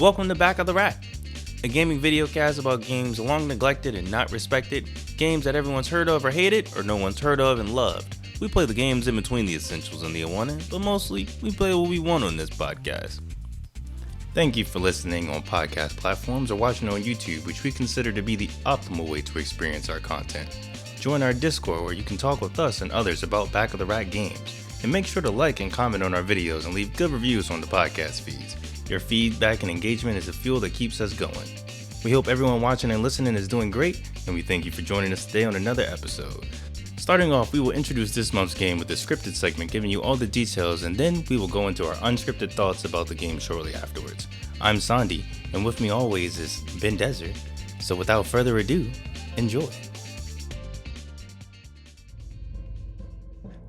Welcome to Back of the Rack, a gaming videocast about games long neglected and not respected, games that everyone's heard of or hated, or no one's heard of and loved. We play the games in between the essentials and the unwanted, but mostly, we play what we want on this podcast. Thank you for listening on podcast platforms or watching on YouTube, which we consider to be the optimal way to experience our content. Join our Discord where you can talk with us and others about Back of the Rack games. And make sure to like and comment on our videos and leave good reviews on the podcast feeds. Your feedback and engagement is the fuel that keeps us going. We hope everyone watching and listening is doing great, and we thank you for joining us today on another episode. Starting off, we will introduce this month's game with the scripted segment giving you all the details, and then we will go into our unscripted thoughts about the game shortly afterwards. I'm Sondi, and with me always is Bendezzer, so without further ado, enjoy.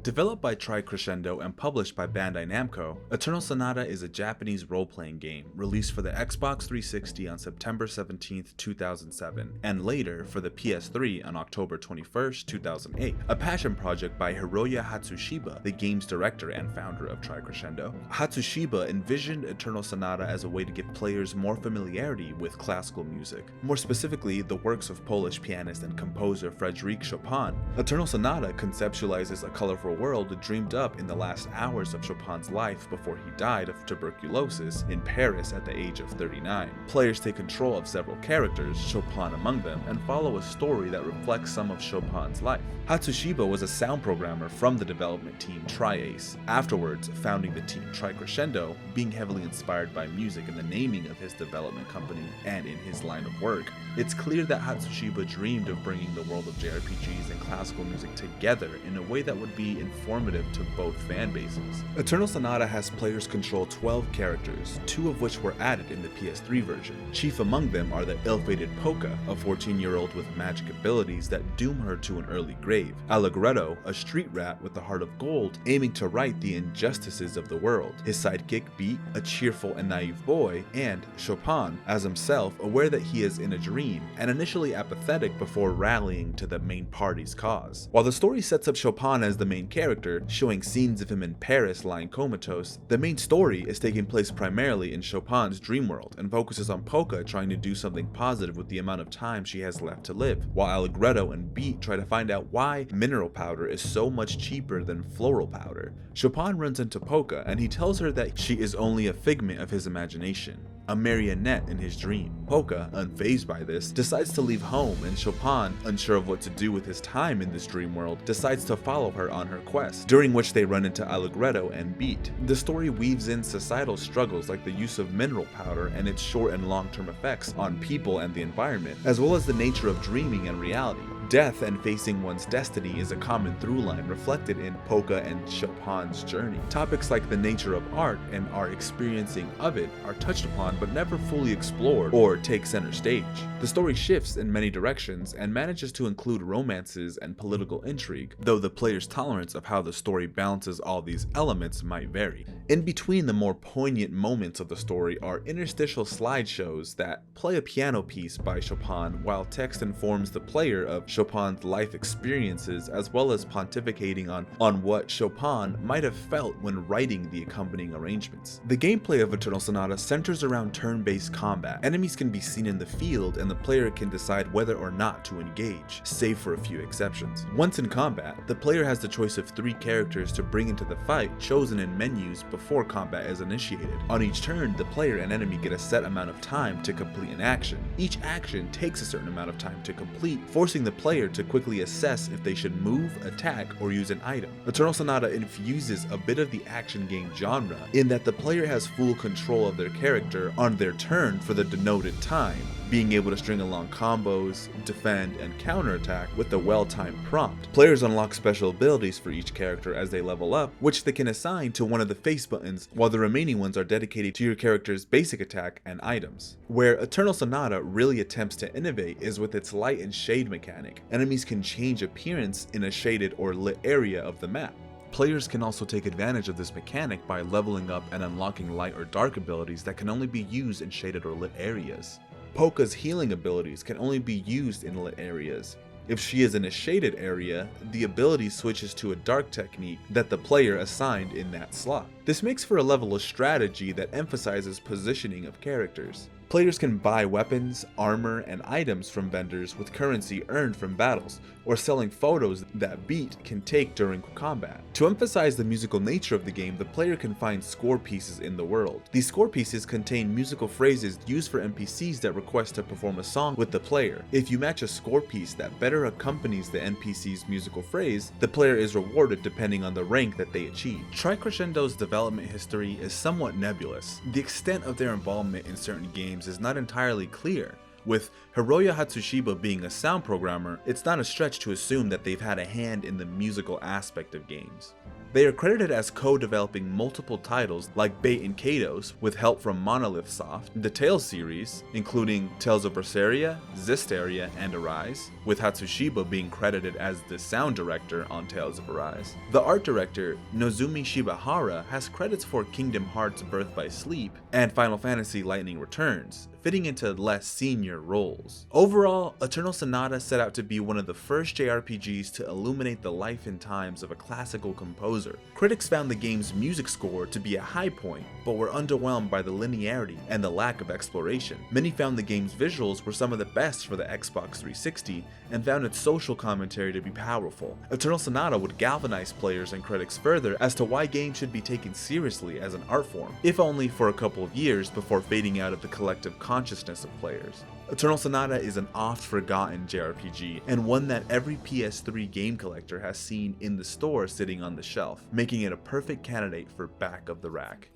Developed by Crescendo and published by Bandai Namco, Eternal Sonata is a Japanese role-playing game released for the Xbox 360 on September 17, 2007, and later for the PS3 on October 21, 2008, a passion project by Hiroya Hatsushiba, the game's director and founder of Crescendo. Hatsushiba envisioned Eternal Sonata as a way to give players more familiarity with classical music, more specifically the works of Polish pianist and composer Frédéric Chopin. Eternal Sonata conceptualizes a colorful world dreamed up in the last hours of Chopin's life before he died of tuberculosis in Paris at the age of 39. Players take control of several characters, Chopin among them, and follow a story that reflects some of Chopin's life. Hatsushiba was a sound programmer from the development team Tri-Ace, afterwards founding the team Crescendo, being heavily inspired by music in the naming of his development company and in his line of work. It's clear that Hatsushiba dreamed of bringing the world of JRPGs and classical music together in a way that would be informative to both fan bases. Eternal Sonata has players control 12 characters, 2 of which were added in the PS3 version. Chief among them are the ill-fated Polka, a 14-year-old with magic abilities that doom her to an early grave, Allegretto, a street rat with a heart of gold aiming to right the injustices of the world, his sidekick Beat, a cheerful and naive boy, and Chopin, as himself aware that he is in a dream and initially apathetic before rallying to the main party's cause. While the story sets up Chopin as the main character, showing scenes of him in Paris lying comatose, the main story is taking place primarily in Chopin's dream world and focuses on Polka trying to do something positive with the amount of time she has left to live, while Allegretto and Beat try to find out why mineral powder is so much cheaper than floral powder. Chopin runs into Polka and he tells her that she is only a figment of his imagination, a marionette in his dream. Polka, unfazed by this, decides to leave home, and Chopin, unsure of what to do with his time in this dream world, decides to follow her on her quest, during which they run into Allegretto and Beat. The story weaves in societal struggles like the use of mineral powder and its short and long-term effects on people and the environment, as well as the nature of dreaming and reality. Death and facing one's destiny is a common through line reflected in Polka and Chopin's journey. Topics like the nature of art and our experiencing of it are touched upon but never fully explored or take center stage. The story shifts in many directions and manages to include romances and political intrigue, though the player's tolerance of how the story balances all these elements might vary. In between the more poignant moments of the story are interstitial slideshows that play a piano piece by Chopin while text informs the player of Chopin's life experiences, as well as pontificating on what Chopin might have felt when writing the accompanying arrangements. The gameplay of Eternal Sonata centers around turn-based combat. Enemies can be seen in the field and the player can decide whether or not to engage, save for a few exceptions. Once in combat, the player has the choice of 3 characters to bring into the fight, chosen in menus before combat is initiated. On each turn, the player and enemy get a set amount of time to complete an action. Each action takes a certain amount of time to complete, forcing the player to quickly assess if they should move, attack, or use an item. Eternal Sonata infuses a bit of the action game genre in that the player has full control of their character on their turn for the denoted time, being able to string along combos, defend, and counterattack with a well-timed prompt. Players unlock special abilities for each character as they level up, which they can assign to one of the face buttons, while the remaining ones are dedicated to your character's basic attack and items. Where Eternal Sonata really attempts to innovate is with its light and shade mechanic. Enemies can change appearance in a shaded or lit area of the map. Players can also take advantage of this mechanic by leveling up and unlocking light or dark abilities that can only be used in shaded or lit areas. Polka's healing abilities can only be used in lit areas. If she is in a shaded area, the ability switches to a dark technique that the player assigned in that slot. This makes for a level of strategy that emphasizes positioning of characters. Players can buy weapons, armor, and items from vendors with currency earned from battles, or selling photos that Beat can take during combat. To emphasize the musical nature of the game, the player can find score pieces in the world. These score pieces contain musical phrases used for NPCs that request to perform a song with the player. If you match a score piece that better accompanies the NPC's musical phrase, the player is rewarded depending on the rank that they achieve. Tricrescendo's development history is somewhat nebulous. The extent of their involvement in certain games is not entirely clear. With Hiroya Hatsushiba being a sound programmer, it's not a stretch to assume that they've had a hand in the musical aspect of games. They are credited as co-developing multiple titles like Bait and Kados with help from Monolith Soft, the Tales series, including Tales of Berseria, Zestiria, and Arise, with Hatsushiba being credited as the sound director on Tales of Arise. The art director, Nozumi Shibahara, has credits for Kingdom Hearts Birth by Sleep and Final Fantasy Lightning Returns, fitting into less senior roles. Overall, Eternal Sonata set out to be one of the first JRPGs to illuminate the life and times of a classical composer. Critics found the game's music score to be a high point, but were underwhelmed by the linearity and the lack of exploration. Many found the game's visuals were some of the best for the Xbox 360, and found its social commentary to be powerful. Eternal Sonata would galvanize players and critics further as to why games should be taken seriously as an art form, if only for a couple of years before fading out of the collective consciousness of players. Eternal Sonata is an oft-forgotten JRPG, and one that every PS3 game collector has seen in the store sitting on the shelf, making it a perfect candidate for back of the rack.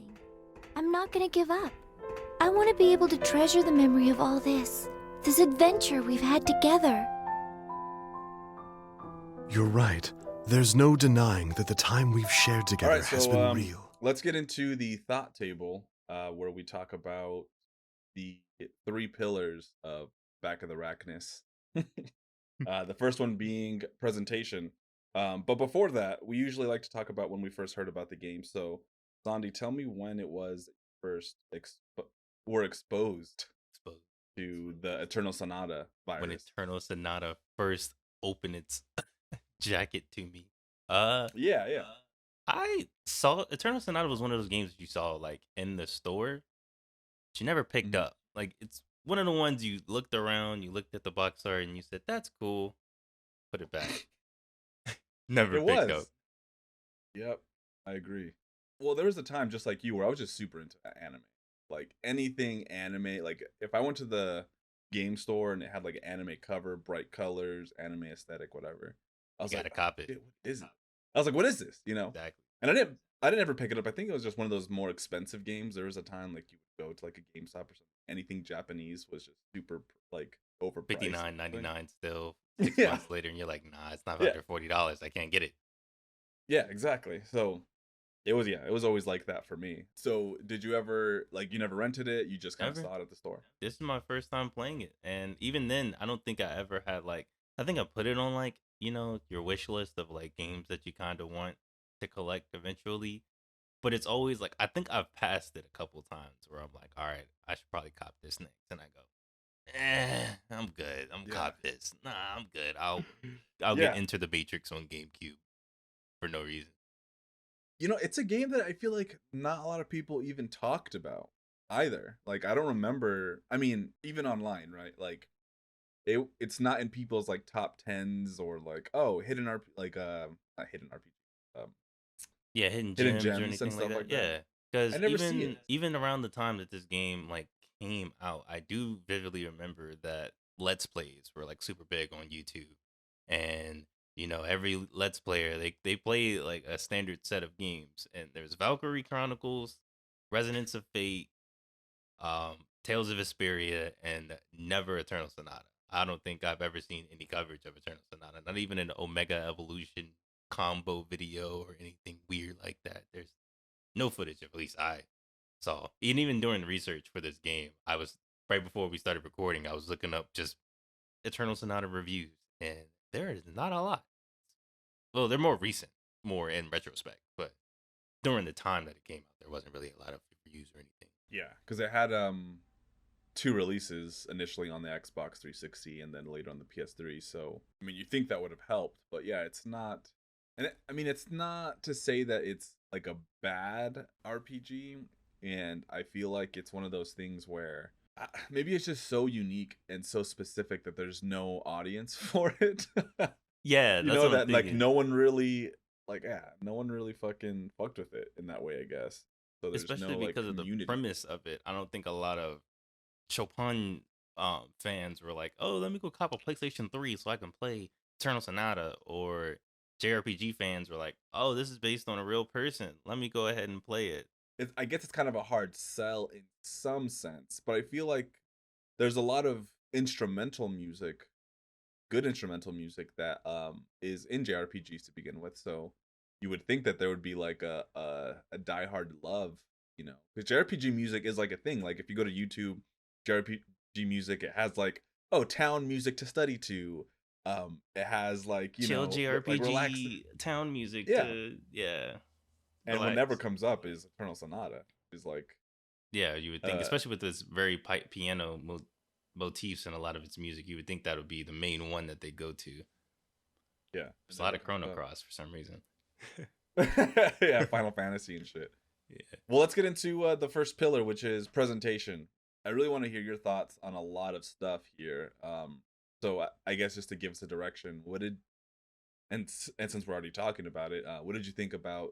I'm not gonna give up. I want to be able to treasure the memory of all this adventure we've had together. You're right. There's no denying that the time we've shared together has been real. Let's get into the thought table, where we talk about the 3 pillars of back of the rackness. The first one being presentation. But before that, we usually like to talk about when we first heard about the game. So, Sondi, tell me when it was first exposed to the Eternal Sonata virus. When Eternal Sonata first opened its jacket to me. Yeah. I saw Eternal Sonata was one of those games that you saw like in the store, but you never picked up. Like it's one of the ones you looked around, you looked at the box art, and you said, "That's cool." Put it back. Never picked up. Yep, I agree. Well, there was a time just like you where I was just super into anime. Like anything anime. Like if I went to the game store and it had like an anime cover, bright colors, anime aesthetic, whatever, I was You like, gotta cop it. "Shit, what is it?" I was like, "What is this?" You know. Exactly. And I didn't ever pick it up. I think it was just one of those more expensive games. There was a time like you would go to like a GameStop or something. Anything Japanese was just super like overpriced. $59.99 still. 6 Yeah. months later, and you're like, "Nah, it's not under $40. I can't get it." Yeah, exactly. So it was always like that for me. So did you ever like you never rented it? You just kind of Never. saw it at the store. This is my first time playing it, and even then, I don't think I ever had like. I think I put it on like your wish list of like games that you kind of want to collect eventually. But it's always like I think I've passed it a couple times where I'm like, all right, I should probably cop this next, and I go, I'm good. I'm cop this. Nah, I'm good. I'll Yeah. get Into the Matrix on GameCube for no reason. It's a game that I feel like not a lot of people even talked about either. Like I don't remember. I mean, even online, right? Like it's not in people's like top 10s or like hidden RP like not hidden RPG. Yeah, hidden Hidden gems or gems and anything stuff like that. like that. Yeah, I because never see it. even around the time that this game like came out, I do vividly remember that Let's Plays were like super big on YouTube, and every Let's Player they play like a standard set of games, and there's Valkyrie Chronicles, Resonance of Fate, Tales of Vesperia, and never Eternal Sonata. I don't think I've ever seen any coverage of Eternal Sonata, not even an Omega Evolution combo video or anything weird like that. There's no footage, at least I saw. And even during the research for this game, I was right before we started recording, I was looking up just Eternal Sonata reviews, and there is not a lot. Well, they're more recent, more in retrospect, but during the time that it came out, there wasn't really a lot of reviews or anything. Yeah, because it had two releases initially on the Xbox 360 and then later on the PS3. So I mean, you think that would have helped, but yeah, it's not. And I mean, it's not to say that it's like a bad RPG, and I feel like it's one of those things where maybe it's just so unique and so specific that there's no audience for it. Yeah, You that's know what I'm that like thinking. no one really no one really fucking fucked with it in that way, I guess. So there's Especially no like because of the community. premise of it. I don't think a lot of Chopin fans were like, "Oh, let me go cop a PlayStation 3 so I can play Eternal Sonata," or JRPG fans were like, "Oh, this is based on a real person. Let me go ahead and play it." I guess it's kind of a hard sell in some sense, but I feel like there's a lot of instrumental music, good instrumental music that is in JRPGs to begin with. So you would think that there would be like a diehard love, you know, because JRPG music is like a thing. Like if you go to YouTube, JRPG music, it has like town music to study to. It has like Chill like relax. JRPG town music Yeah, to and what never relax. comes up is Eternal Sonata. Is like Yeah, you would think, uh especially with this very piano motifs in a lot of its music, you would think that would be the main one that they go to. yeah, it There's a lot never of comes Chrono up. Cross for some reason. Yeah, Final Fantasy and shit. Yeah. Well, let's get into the first pillar, which is presentation. I really want to hear your thoughts on a lot of stuff here. So I guess just to give us a direction, what did and since we're already talking about it, what did you think about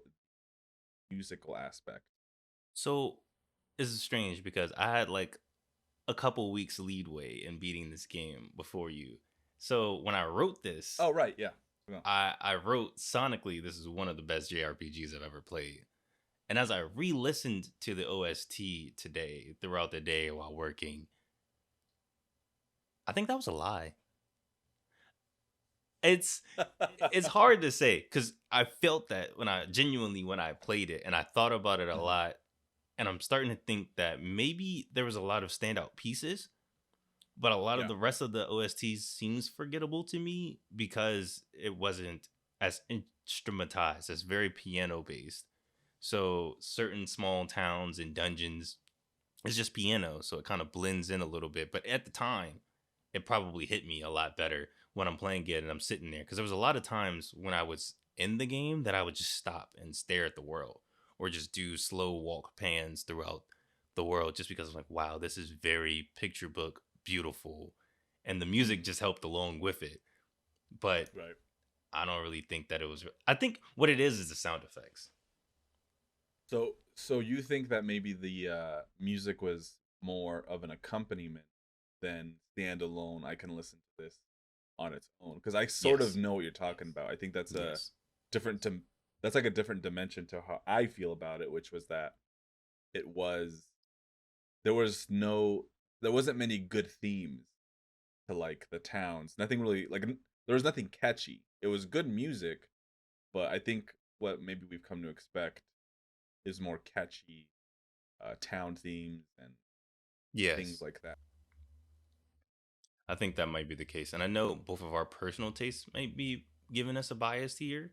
musical aspect? So this is strange because I had like a couple weeks leadway in beating this game before you. So when I wrote this, Oh, right, yeah. Yeah. I wrote sonically, this is one of the best JRPGs I've ever played. And as I re-listened to the OST today, throughout the day while working, I think that was a lie. It's it's hard to say because I felt that when I played it and I thought about it a Mhm. lot, and I'm starting to think that maybe there was a lot of standout pieces, but a lot of Yeah. the rest of the OSTs seems forgettable to me because it wasn't as instrumentized, as very piano based. So certain small towns and dungeons, it's just piano, so it kind of blends in a little bit. But at the time, it probably hit me a lot better when I'm playing it and I'm sitting there because there was a lot of times when I was in the game that I would just stop and stare at the world or just do slow walk pans throughout the world just because I'm like, wow, this is very picture book beautiful, and the music Mhm. just helped along with it. But Right. I don't really think that it was. I think what it is the sound effects. So you think that maybe the music was more of an accompaniment than standalone? I can listen to this on its own because I sort of Yes, know what you're talking about. I think that's a yes, different to that's like a different dimension to how I feel about it, which was that it was there was no there wasn't many good themes to like the towns. Nothing really like there was nothing catchy. It was good music, but I think what maybe we've come to expect is more catchy town themes and things yes. like that. I think that might be the case. And I know both of our personal tastes might be giving us a bias here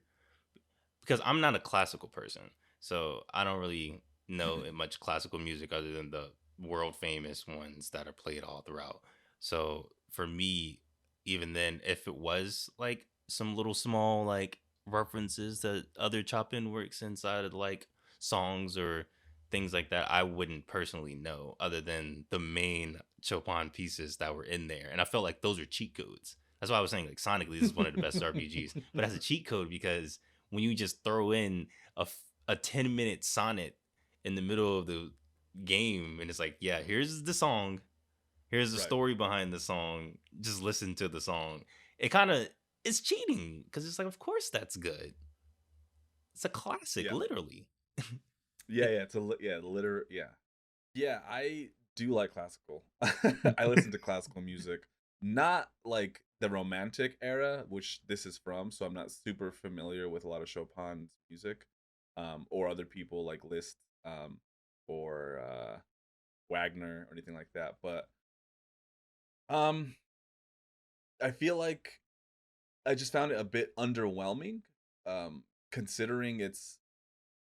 because I'm not a classical person. So I don't really know Mhm. much classical music other than the world famous ones that are played all throughout. So for me, even then, if it was like some little small like references to other chop in works inside of like songs or things like that, I wouldn't personally know other than the main Chopin pieces that were in there. And I felt like those are cheat codes. That's why I was saying like sonically this is one of the best RPGs, but as a cheat code because when you just throw in a 10-minute sonnet in the middle of the game and it's like, yeah, here's the song, here's the Right. story behind the song, just listen to the song. It kind of it's cheating because it's like, of course that's good. It's a classic, Yeah. literally. Yeah. It Yeah. Yeah. Yeah. I do like classical. I listen to classical music, not like the romantic era, which this is from. So I'm not super familiar with a lot of Chopin's music, or other people like Liszt, or Wagner or anything like that. But um, I feel like I just found it a bit underwhelming, considering it's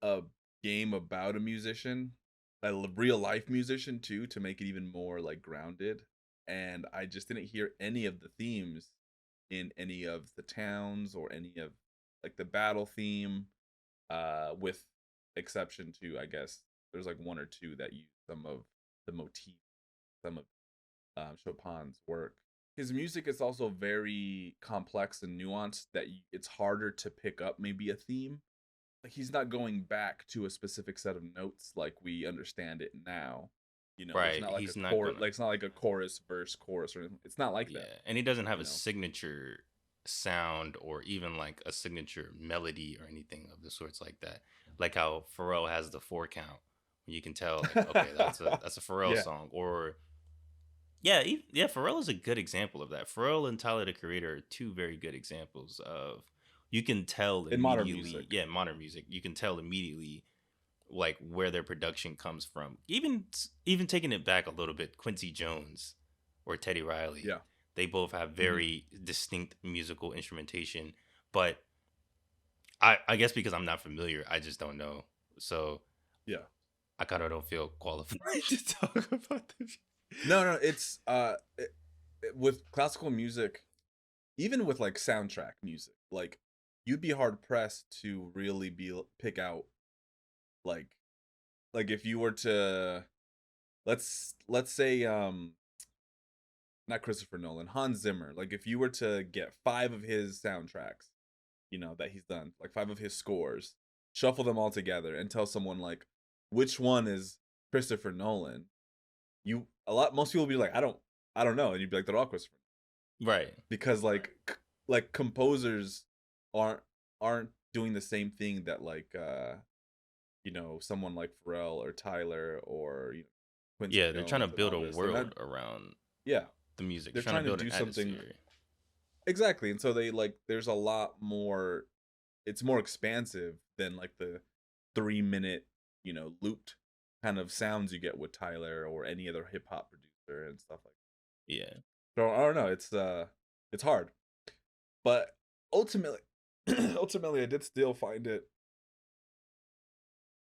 a game about a musician. real life musician too, to make it even more like grounded. And I just didn't hear any of the themes in any of the towns or any of like the battle theme, with exception to, I guess there's like one or two that use some of the motif, some of Chopin's work. His music is also very complex and nuanced that it's harder to pick up maybe a theme. Like he's not going back to a specific set of notes like we understand it now. There's Right. not like a He's not chorus, gonna. like it's not like a chorus, verse, chorus, or anything. It's not like Yeah, that. and he doesn't have You a know. signature sound or even like a signature melody or anything of the sorts like that. Like how Pharrell has the 4 count, you can tell like, okay, that's a Pharrell Yeah. song. Or yeah, yeah, Pharrell is a good example of that. Pharrell and Tyler the Creator are two very good examples of, you can tell In modern immediately. music. Yeah, modern music, you can tell immediately like where their production comes from. Even taking it back a little bit, Quincy Jones or Teddy Riley, Yeah. they both have Hmm. very distinct musical instrumentation. But I guess because I'm not familiar, I just don't know. So Yeah. I kind of don't feel qualified to talk about this. No, it's with classical music, even with like soundtrack music, like you'd be hard pressed to really pick out like if you were to, let's say not Christopher Nolan, Hans Zimmer, like if you were to get 5 of his soundtracks, that he's done, like 5 of his scores, shuffle them all together and tell someone like which one is Christopher Nolan, most people will be like, I don't know, and you'd be like, they're all Christopher, Right. because like composers aren't aren't doing the same thing that like someone like Pharrell or Tyler or Quincy Yeah, they're trying to Jones and build all a this. They're not. world around Yeah, the music. They're they're trying to trying to build do an something atmosphere. exactly, and so they like there's a lot more. It's more expansive than like the 3-minute looped kind of sounds you get with Tyler or any other hip hop producer and stuff like Yeah. that. So I don't know. It's hard, but ultimately, ultimately, I did still find it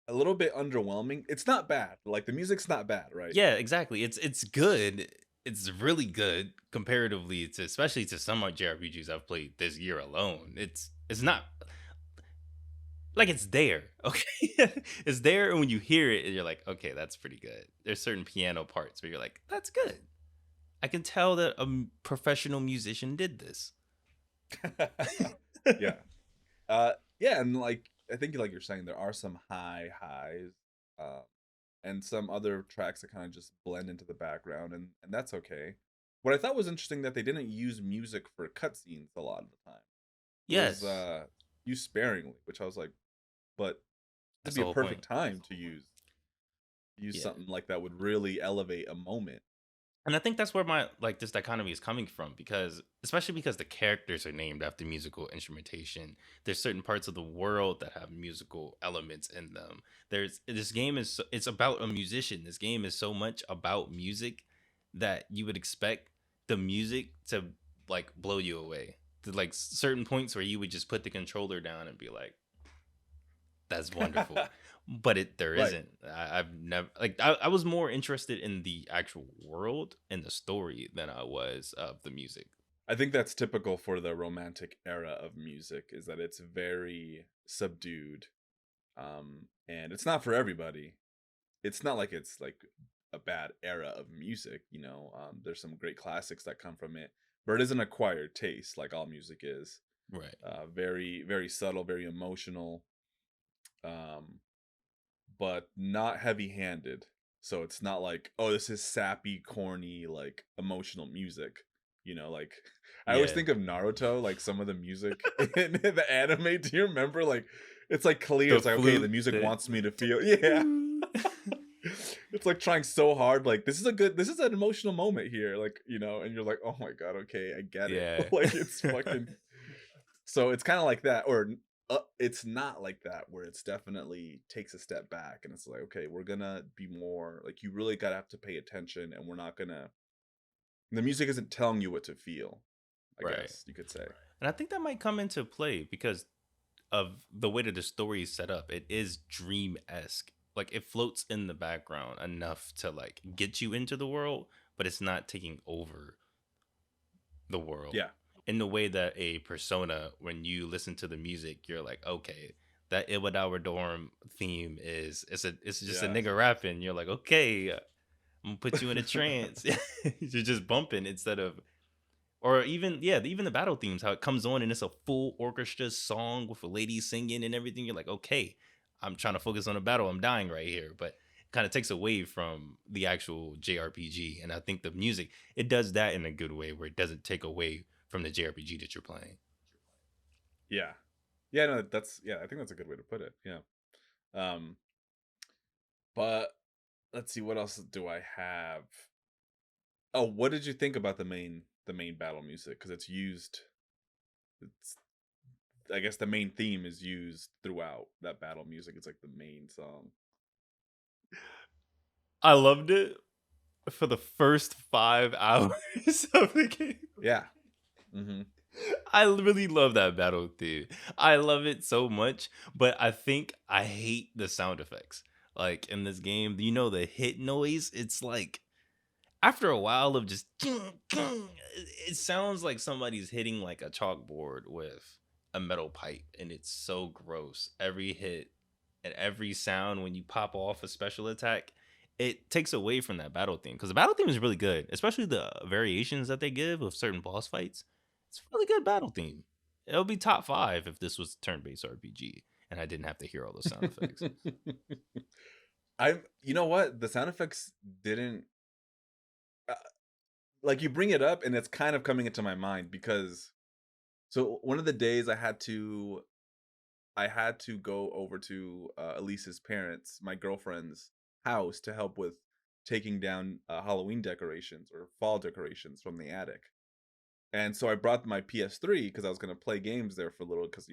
a little bit underwhelming. It's not bad. Like the music's not bad, right? Yeah, exactly. It's good. It's really good comparatively to, especially to some JRPGs I've played this year alone. It's not like, it's there. Okay. It's there, and when you hear it, you're like, okay, that's pretty good. There's certain piano parts where you're like, that's good. I can tell that professional musician did this. Yeah. Yeah, and like I think like you're saying, there are some high highs, um, and some other tracks that kind of just blend into the background, and that's okay. What I thought was interesting that they didn't use music for cutscenes a lot of the time. It was Yes. used sparingly, which I was like, but it'd That's be the a whole perfect point. time to use Yeah. something like that would really elevate a moment. And I think that's where my like this dichotomy is coming from, because especially because the characters are named after musical instrumentation. There's certain parts of the world that have musical elements in them. There's this game is it's about a musician. This game is so much about music that you would expect the music to like blow you away. To like certain points where you would just put the controller down and be like, that's wonderful. But there Right. isn't. I've never like I was more interested in the actual world and the story than I was of the music. I think that's typical for the romantic era of music, is that it's very subdued, and it's not for everybody. It's not like it's like a bad era of music, there's some great classics that come from it, but it is an acquired taste, like all music is. Right. Very very subtle, very emotional, um but not heavy handed. So it's not like, oh, this is sappy, corny, like emotional music. Like I always Yeah. think of Naruto, like some of the music in the anime. Do you remember? Like it's like clear. The It's like, okay, the flute. music The wants me to feel. Yeah. It's like trying so hard. Like this is an emotional moment here. Like, and you're like, oh my God, okay, I get it. Yeah. Like it's fucking. So it's kind of like that, or it's not like that, where it's definitely takes a step back and it's like, okay, we're gonna be more like, you really gotta have to pay attention, and we're not gonna. The music isn't telling you what to feel. I Right. guess you could say. And I think that might come into play because of the way that the story is set up. It is dream esque like it floats in the background enough to like get you into the world, but it's not taking over the world Yeah. in the way that a Persona, when you listen to the music, you're like, okay, that Iwadawa Dorm theme it's just a Yeah. nigga rapping. You're like, okay, I'm gonna put you in a trance. You're just bumping instead of, or even even the battle themes, how it comes on and it's a full orchestra song with a lady singing and everything. You're like, okay, I'm trying to focus on the battle. I'm dying right here, but kind of takes away from the actual JRPG. And I think the music, it does that in a good way where it doesn't take away from the JRPG that you're playing. Yeah. Yeah, no, I think that's a good way to put it. Yeah. Um, but let's see, what else do I have? Oh, what did you think about the main battle music? Because it's I guess the main theme is used throughout that battle music. It's like the main song. I loved it for the first 5 hours of the game. Yeah. Mm-hmm. I really love that battle theme. I love it so much, but I think I hate the sound effects. Like in this game, the hit noise, it's like after a while of just it sounds like somebody's hitting like a chalkboard with a metal pipe, and it's so gross. Every hit and every sound when you pop off a special attack, it takes away from that battle theme, because the battle theme is really good, especially the variations that they give with certain boss fights. It's a really good battle theme. It'll be top 5 if this was turn-based RPG and I didn't have to hear all those sound effects. You know what? The sound effects didn't uh, like, you bring it up and it's kind of coming into my mind because so one of the days I had to go over to Elise's parents, my girlfriend's house, to help with taking down Halloween decorations or fall decorations from the attic. And so I brought my PS3 because I was gonna play games there for a little, because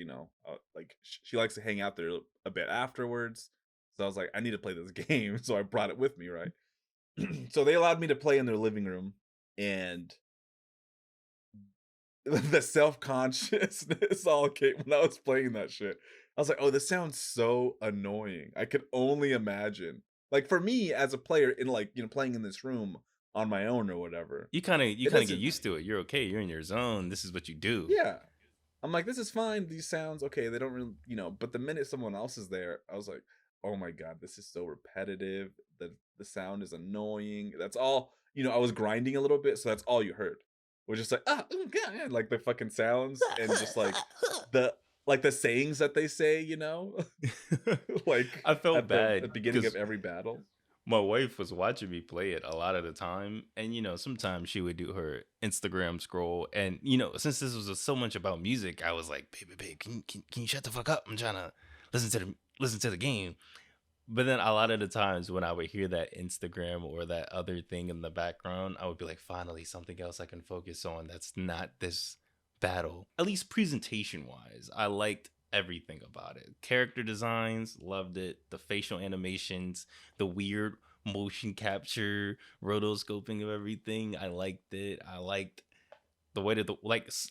like she likes to hang out there a bit afterwards. So I was like, I need to play this game, so I brought it with me, right? So they allowed me to play in their living room, and the self-consciousness all came when I was playing that shit. I was like, "Oh, this sounds so annoying." I could only imagine. Like, for me as a player in, like, playing in this room on my own or whatever, You it kind of get doesn't. used to it. You're okay. You're in your zone. This is what you do. Yeah. I'm like, "This is fine. These sounds, okay, they don't really, but the minute someone else is there, I was like, "Oh my god, this is so repetitive. The sound is annoying." That's all, I was grinding a little bit, so that's all you heard. Was just like, "Ah, ooh, yeah, yeah," like the fucking sounds and just the the sayings that they say, like I felt at the bad beginning of because every battle. my wife was watching me play it a lot of the time, and sometimes she would do her Instagram scroll, and since this was so much about music, I was like, babe, can you shut the fuck up? I'm trying to listen to the game. But then a lot of the times when I would hear that Instagram or that other thing in the background, I would be like, finally, something else I can focus on that's not this battle. At least presentation wise, I liked everything about it. Character designs, loved it. The facial animations, the weird motion capture, rotoscoping of everything, I liked it. I liked the way that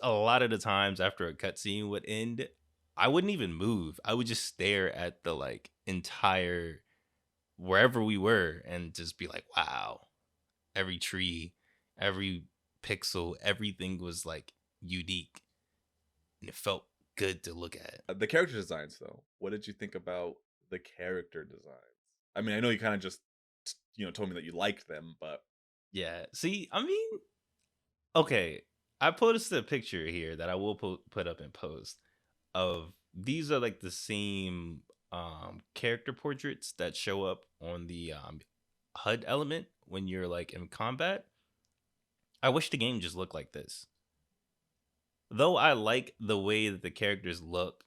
a lot of the times after a cutscene would end, I wouldn't even move. I would just stare at the entire wherever we were and just be like, wow, every tree, every pixel, everything was like unique and it felt good to look at. The character designs, though, what did you think about the character designs? I mean, I know you kind of just told me that you liked them, but Yeah. See, I mean, okay. I posted a picture here that I will put up in post of these are like the same character portraits that show up on the HUD element when you're like in combat. I wish the game just looked like this. Though I like the way that the characters look,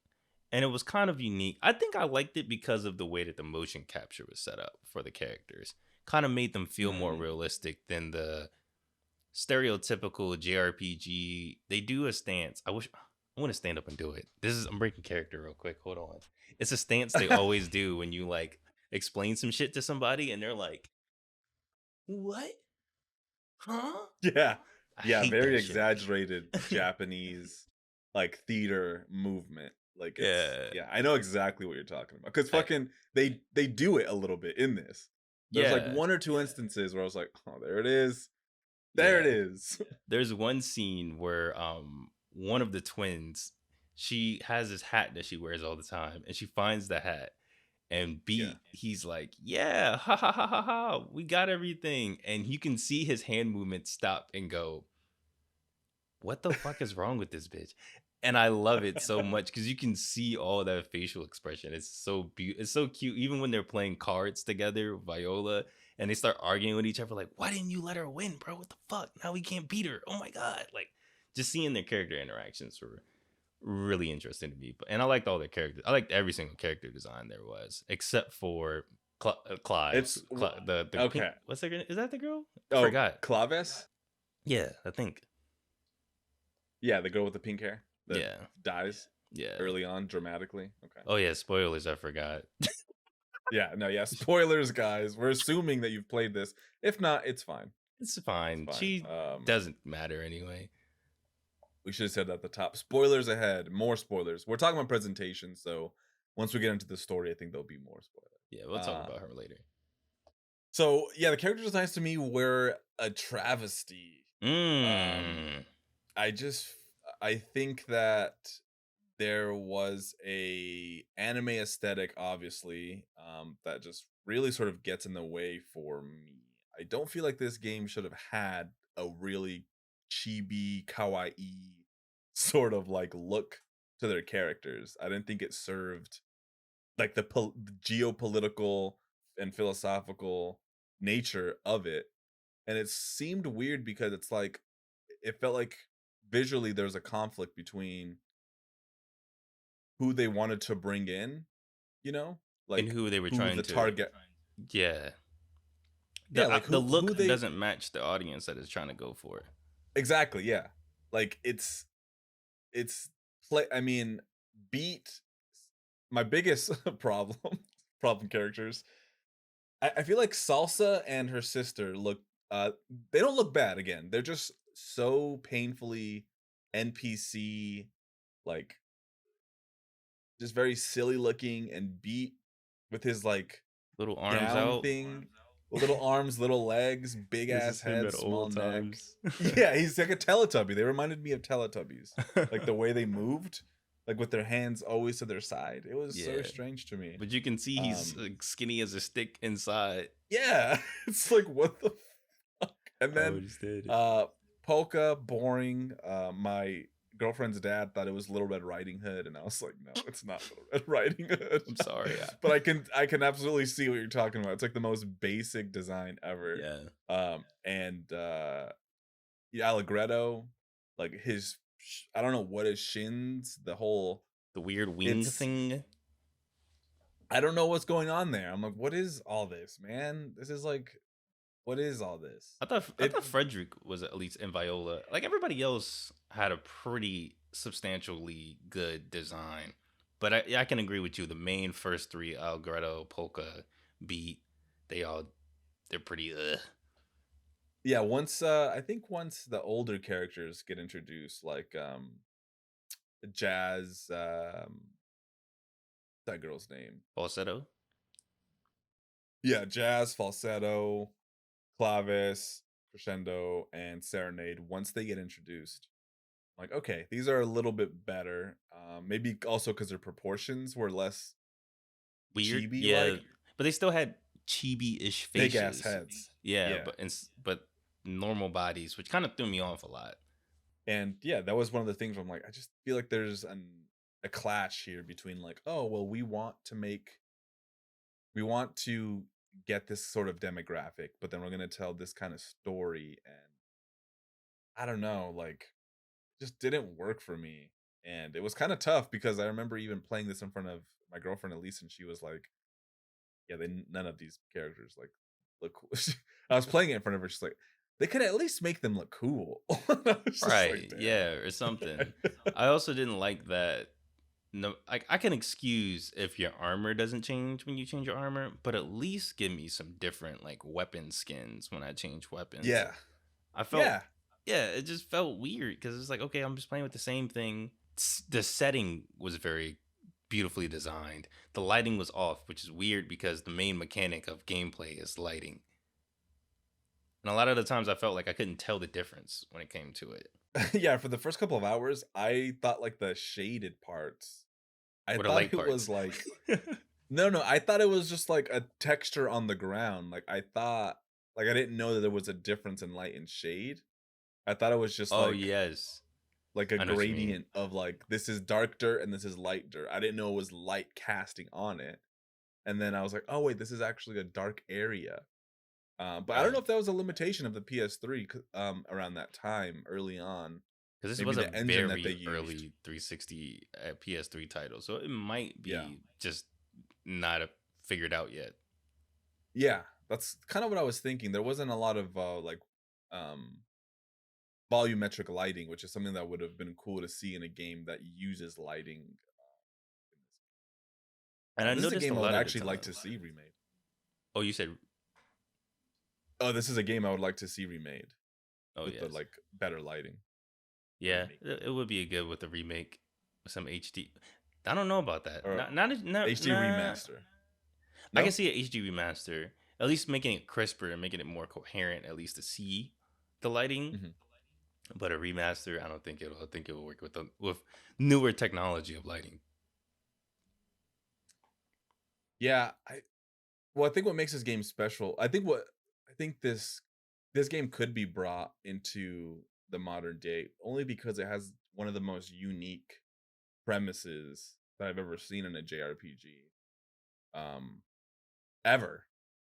and it was kind of unique. I think I liked it because of the way that the motion capture was set up for the characters. Kind of made them feel more mm, realistic than the stereotypical JRPG. They do a stance. I want to stand up and do it. I'm breaking character real quick. Hold on. It's a stance they always do when you like explain some shit to somebody and they're like, "What? Huh?" yeah, I yeah, hate very that shit. exaggerated Japanese like theater movement. Like Yeah. I know exactly what you're talking about. Because I- fucking they do it a little bit in this. There's like yeah. one or two instances where I was like, oh, there it is. There it Yeah. is. There's one scene where one of the twins, she has this hat that she wears all the time, and she finds the hat. And Yeah. he's like, yeah, ha ha ha ha ha, we got everything. And you can see his hand movement stop and go, what the fuck is wrong with this bitch? And I love it so much because you can see all that facial expression. It's so beautiful. It's so cute. Even when they're playing cards together, Viola, and they start arguing with each other, like, why didn't you let her win, bro? What the fuck? Now we can't beat her. Oh my God. Like, just seeing their character interactions were really interesting to me. And I liked all their characters. I liked every single character design there was, except for Clive. It's The okay. pink, what's that? Is that the girl? I Oh, forgot. Claves? Yeah, I think. Yeah, the girl with the pink hair that Yeah. dies Yeah. early on dramatically. Okay. Oh yeah, spoilers. I forgot. Yeah, no, yeah. Spoilers, guys. We're assuming that you've played this. If not, it's fine. It's fine. It's fine. She doesn't matter anyway. We should have said that at the top. Spoilers ahead. More spoilers. We're talking about presentation, so once we get into the story, I think there'll be more spoilers. Yeah, we'll talk about her later. So yeah, the character designs to me were a travesty. I think that there was a anime aesthetic, obviously, that just really sort of gets in the way for me. I don't feel like this game should have had a really chibi, kawaii sort of like look to their characters. I didn't think it served like the geopolitical and philosophical nature of it. And it seemed weird because it's like it felt like visually there was a conflict between who they wanted to bring in, like and who they were trying the to target. Yeah. Like the look doesn't match the audience that is trying to go for it. Exactly, yeah. Like it's I mean, Beat, my biggest problem characters. I feel like Salsa and her sister look they don't look bad again. They're just so painfully NPC, like just very silly looking, and Beat with his like little arms down out thing, little arms, little legs, big ass head, small neck. Yeah, he's like a Teletubby. They reminded me of Teletubbies, like the way they moved, like with their hands always to their side. It was so strange to me. But you can see he's skinny as a stick inside. Yeah, it's like what the fuck. And then Polka, boring. My girlfriend's dad thought it was Little Red Riding Hood, and I was like, no, it's not Little Red Riding Hood. I'm sorry, but I can absolutely see what you're talking about. It's like the most basic design ever. Yeah. And Allegretto, like his, I don't know what his shins, the weird wing thing. I don't know what's going on there. I'm like, what is all this, man? This is like, what is all this? I thought Frederick was at least in Viola. Like everybody else had a pretty substantially good design. But I can agree with you. The main first three, Allegretto, Polka, Beat, they're pretty Yeah, I think once the older characters get introduced, like Jazz, that girl's name. Falsetto? Yeah, Jazz, Falsetto, Clavis, Crescendo, and Serenade. Once they get introduced, I'm like, okay, these are a little bit better. Maybe also because their proportions were less weird. Chibi, yeah, but they still had chibi-ish faces. Big ass heads. Yeah. But normal bodies, which kind of threw me off a lot. And yeah, that was one of the things where I'm like, I just feel like there's a clash here between like, oh well, we want to get this sort of demographic, but then we're going to tell this kind of story, and I don't know, like just didn't work for me. And it was kind of tough because I remember even playing this in front of my girlfriend Elise, and she was like, yeah, none of these characters like look cool. I was playing it in front of her, she's like, they could at least make them look cool. Right, like, yeah, or something. I also didn't like that. No, I can excuse if your armor doesn't change when you change your armor, but at least give me some different like weapon skins when I change weapons. Yeah, I felt it just felt weird because it's like, okay, I'm just playing with the same thing. the setting was very beautifully designed. The lighting was off, which is weird because the main mechanic of gameplay is lighting. And a lot of the times I felt like I couldn't tell the difference when it came to it. Yeah, for the first couple of hours, I thought like the shaded parts. I What are thought light it was parts? like no, I thought it was just like a texture on the ground. Like I thought like I didn't know that there was a difference in light and shade. I thought it was just Oh, yes. like a I know what you mean. gradient of like this is dark dirt and this is light dirt. I didn't know it was light casting on it. And then I was like, oh wait, this is actually a dark area. But I don't know Right. if that was a limitation of the PS3 around that time early on. Because this Maybe was a the engine that they very used. early 360 PS3 title. So it might Yeah. be just not figured out yet. Yeah, that's kind of what I was thinking. There wasn't a lot of um volumetric lighting, which is something that would have been cool to see in a game that uses lighting. And I This is a noticed a game I would lot of the actually like to time. see remade. Oh, you said, Oh, this is a game I would like to see remade oh, with the yes. like better lighting. Yeah, Remake. it would be good with a remake with some HD. I don't know about that. Or Not HD nah. remaster. I No? can see an HD remaster, at least making it crisper and making it more coherent, at least to see the lighting. Mhm. But a remaster, I don't think it'll. I think it will work with newer technology of lighting. Yeah, I think what makes this game special, I think this game could be brought into the modern day only because it has one of the most unique premises that I've ever seen in a JRPG. Um ever.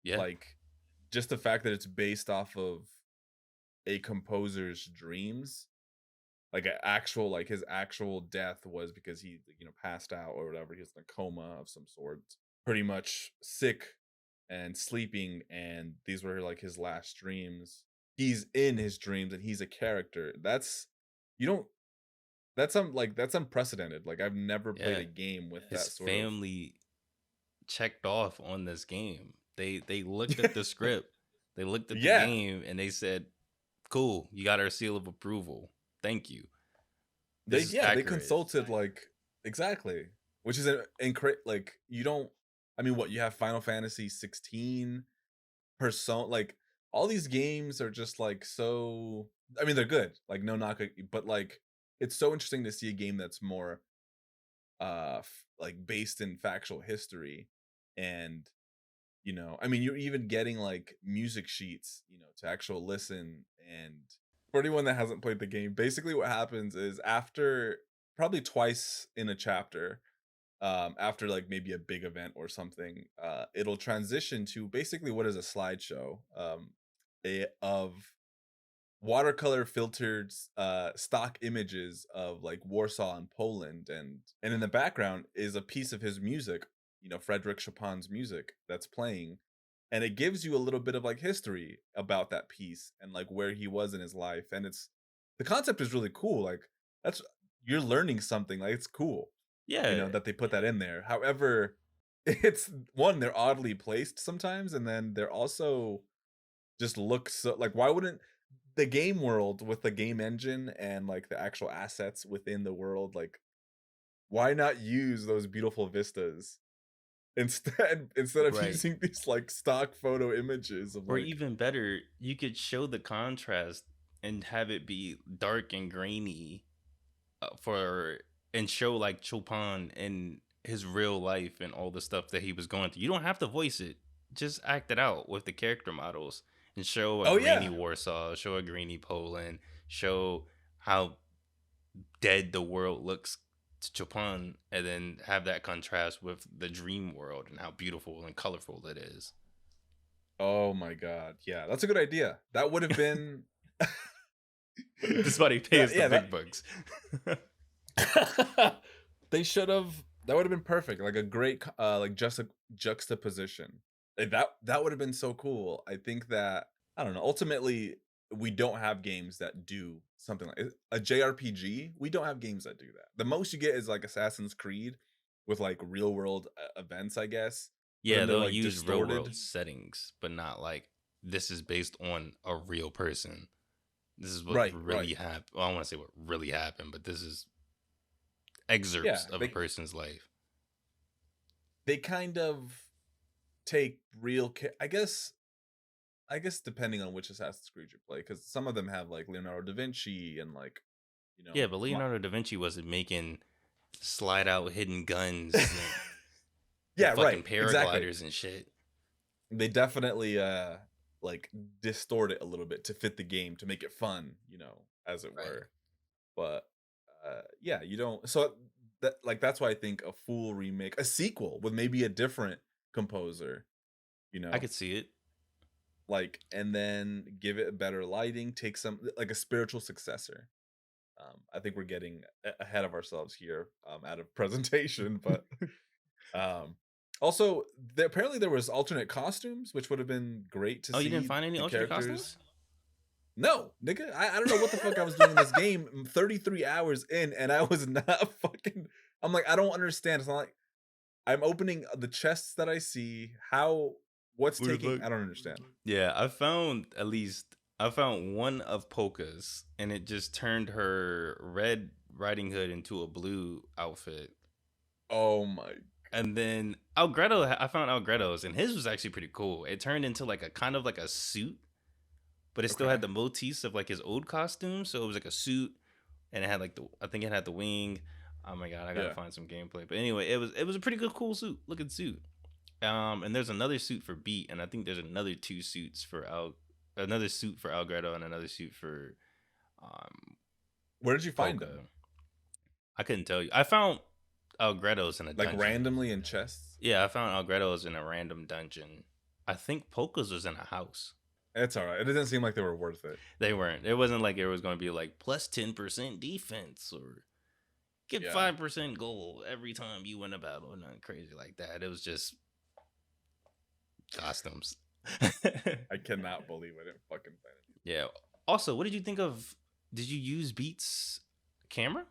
Yeah, Like just the fact that it's based off of a composer's dreams, like an actual like his actual death was because he passed out or whatever. He was in a coma of some sort, pretty much sick and sleeping, and these were like his last dreams. He's in his dreams and he's a character. That's you don't that's unprecedented. Like I've never played yeah. a game with His that sort of family checked off on this game. They looked at the script, they looked at the yeah. game, and they said, "Cool, you got our seal of approval. Thank you. They This is they accurate." consulted like exactly, which is like you don't. I mean, what you have Final Fantasy 16, Persona, like all these games are just like so. I mean, they're good, like no knock, but like it's so interesting to see a game that's more like based in factual history, and I mean, you're even getting like music sheets, to actual listen. And for anyone that hasn't played the game, basically what happens is after probably twice in a chapter, after like maybe a big event or something, it'll transition to basically what is a slideshow, of watercolor filtered stock images of like Warsaw and Poland, and in the background is a piece of his music, Frédéric Chopin's music that's playing, and it gives you a little bit of like history about that piece and like where he was in his life. And the concept is really cool. Like that's you're learning something, like it's cool, Yeah, that they put that in there. However, it's one, they're oddly placed sometimes, and then they're also just look so like why wouldn't the game world with the game engine and like the actual assets within the world, like why not use those beautiful vistas instead of right. using these like stock photo images of Or like even better, you could show the contrast and have it be dark and grainy for and show like Chopin in his real life and all the stuff that he was going through. You don't have to voice it; just act it out with the character models and show a oh grainy yeah. Warsaw, show a grainy Poland, show how dead the world looks to Chopin, and then have that contrast with the dream world and how beautiful and colorful it is. Oh my god, yeah, that's a good idea. That would have been This is why they pay us the yeah, big bucks. they should have. That would have been perfect. Like a great like just a juxtaposition. That would have been so cool. I think that I don't know. Ultimately, we don't have games that do something like a JRPG. We don't have games that do that. The most you get is like Assassin's Creed with like real world events, I guess. But Yeah, then they're they'll like use real distorted. world settings, but not like this is based on a real person. This is what Right, really happened. Well, I don't want to say what really happened, but this is excerpts of a person's life. They kind of take real I guess depending on which Assassin's Creed you play, because some of them have like Leonardo da Vinci and like, Yeah, but Leonardo da Vinci wasn't making slide out hidden guns and yeah, fucking right, paragliders exactly. and shit. They definitely like distort it a little bit to fit the game, to make it fun, as it were. But yeah, you don't. So that's why I think a full remake, a sequel with maybe a different composer, I could see it. like, and then give it a better lighting, take some like a spiritual successor. I think we're getting ahead of ourselves here, out of presentation, but also apparently there was alternate costumes, which would have been great to see. Oh, you didn't find any the alternate characters. costumes? No, nigga, I don't know what the fuck I was doing in this game 33 hours in, and I was not fucking. I'm like, I don't understand. It's not like I'm opening the chests that I see. What's taking? I don't understand. Yeah, I found one of Polka's, and it just turned her Red Riding Hood into a blue outfit. Oh my. And then I found Algretto's, and his was actually pretty cool. It turned into like a kind of like a suit, but it still had the motifs of like his old costume. So it was like a suit, and it had like I think it had the wing. Oh my god, I gotta find some gameplay. But anyway, it was a pretty good, cool looking suit. And there's another suit for Beat, and I think there's another suit for Algretto and another suit for Where did you find Polka. them? I couldn't tell you. I found Algretto's in a dungeon. Like randomly in chests? Yeah, I found Algretto's in a random dungeon. I think Polka's was in a house. It's all right. It doesn't seem like they were worth it. They weren't. It wasn't like it was going to be like plus 10% defense or get 5% gold every time you win a battle or nothing crazy like that. It was just costumes. I cannot believe I didn't fucking find it. Yeah. Also, what did you think of? Did you use Beat's camera?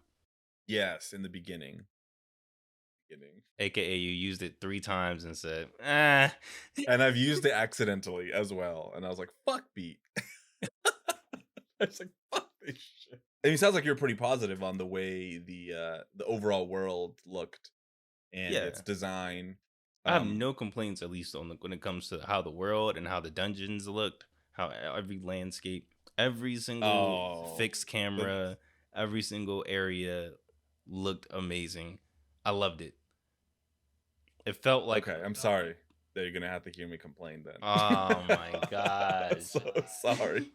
Yes, in the beginning. AKA you used it 3 times and said, ah. And I've used it accidentally as well. And I was like, fuck Beat. I was like, fuck this shit. And it sounds like you're pretty positive on the way the overall world looked and its design. I have no complaints, at least when it comes to how the world and how the dungeons looked, how every landscape, every single fixed camera, every single area looked amazing. I loved it. It felt like... Okay, I'm sorry that you're going to have to hear me complain then. Oh my gosh. I'm so sorry.